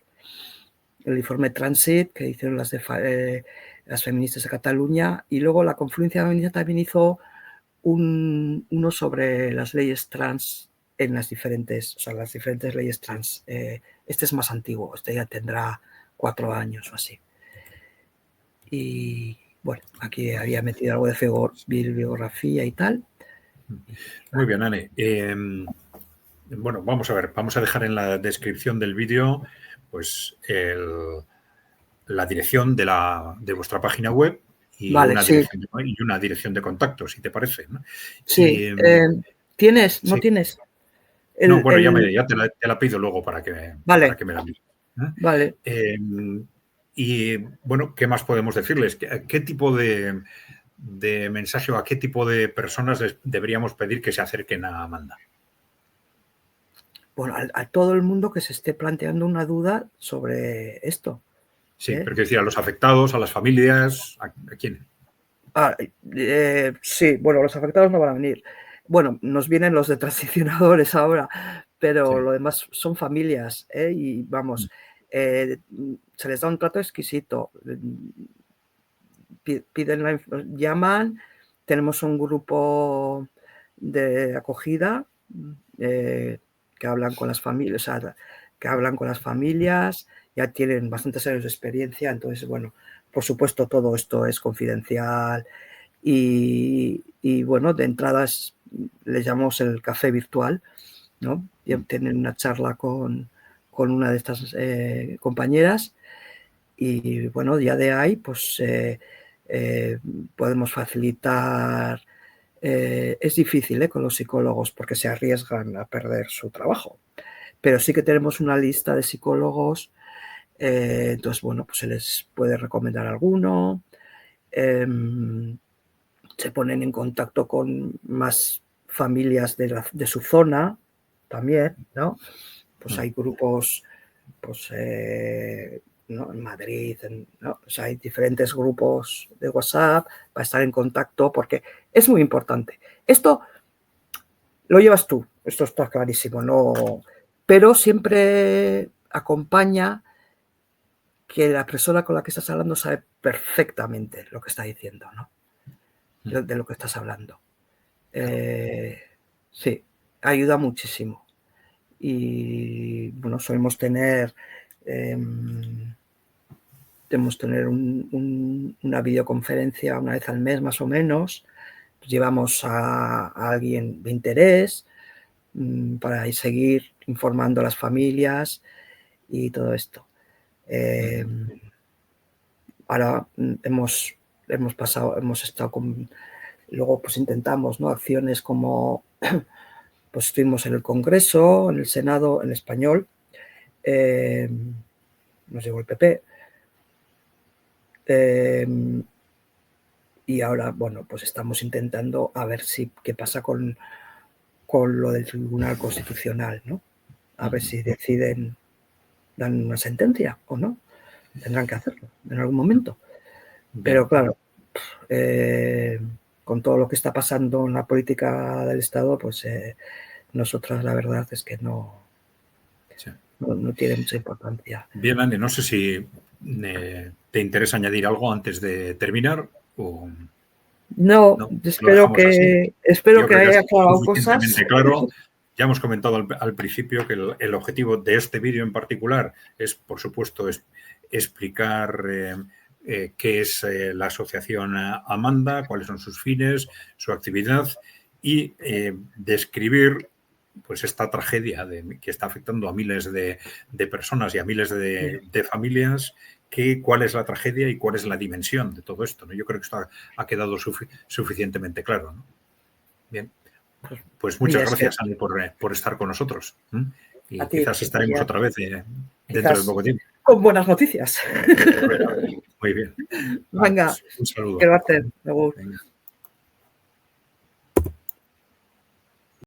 informe Transit que hicieron las feministas de Cataluña, y luego la Confluencia Feminista también hizo uno sobre las leyes trans en las diferentes leyes trans. Este es más antiguo, este ya tendrá 4 años o así. Y bueno, aquí había metido algo de bibliografía y tal. Muy bien, Anne. Bueno, vamos a ver, vamos a dejar en la descripción del vídeo pues la dirección de vuestra página web y Vale, sí, una dirección de contacto, si te parece, ¿no? sí. Y, ¿Tienes? ¿No sí. tienes? No, bueno, ya te la pido luego para que Vale, me la mires. vale. Y bueno, ¿qué más podemos decirles? ¿Qué tipo de mensaje o a qué tipo de personas les deberíamos pedir que se acerquen a Amanda? Bueno, a todo el mundo que se esté planteando una duda sobre esto. Sí, pero quiero decir, a los afectados, a las familias, ¿a quién? Sí, bueno, los afectados no van a venir. Bueno, nos vienen los de transicionadores ahora, pero Sí. lo demás son familias, y vamos, se les da un trato exquisito. Piden llaman, tenemos un grupo de acogida que hablan con las familias, o sea, ya tienen bastantes años de experiencia, entonces, bueno, por supuesto, todo esto es confidencial y bueno, de entradas les llamamos el café virtual, ¿no? Y tienen una charla con una de estas compañeras, y bueno, ya de ahí pues podemos facilitar. Es difícil con los psicólogos porque se arriesgan a perder su trabajo, pero sí que tenemos una lista de psicólogos, entonces bueno, pues se les puede recomendar alguno. Se ponen en contacto con más familias de su zona también, ¿no? Pues hay grupos, pues ¿no? En Madrid, ¿no? O sea, hay diferentes grupos de WhatsApp para estar en contacto, porque es muy importante. Esto lo llevas tú, esto está clarísimo, ¿no? Pero siempre acompaña que la persona con la que estás hablando sabe perfectamente lo que está diciendo, ¿no? De lo que estás hablando. Sí, ayuda muchísimo. Y bueno, solemos tener una videoconferencia una vez al mes más o menos. Llevamos a alguien de interés para seguir informando a las familias y todo esto. Ahora hemos estado con... Luego pues intentamos, ¿no? Acciones como pues estuvimos en el Congreso, en el Senado, en español, nos llevó el PP, y ahora, bueno, pues estamos intentando a ver qué pasa con lo del Tribunal Constitucional, ¿no? A ver si dan una sentencia o no. Tendrán que hacerlo en algún momento. Bien. Pero claro, con todo lo que está pasando en la política del Estado, pues nosotras la verdad es que no tiene mucha importancia. Bien, Anne, no sé si te interesa añadir algo antes de terminar o No, no, lo espero dejamos así. que Creo que haya es aclarado cosas. suficientemente claro. Ya hemos comentado al principio que el objetivo de este vídeo en particular es, por supuesto, explicar qué es la asociación Amanda, cuáles son sus fines, su actividad y describir pues esta tragedia que está afectando a miles de personas y a miles de familias, cuál es la tragedia y cuál es la dimensión de todo esto, ¿no? Yo creo que esto ha quedado suficientemente claro, ¿no? Bien, pues muchas gracias, Ani, por estar con nosotros. Y quizás estaremos otra vez dentro de poco tiempo. Con buenas noticias. Muy bien. Venga, Pues un saludo. gracias.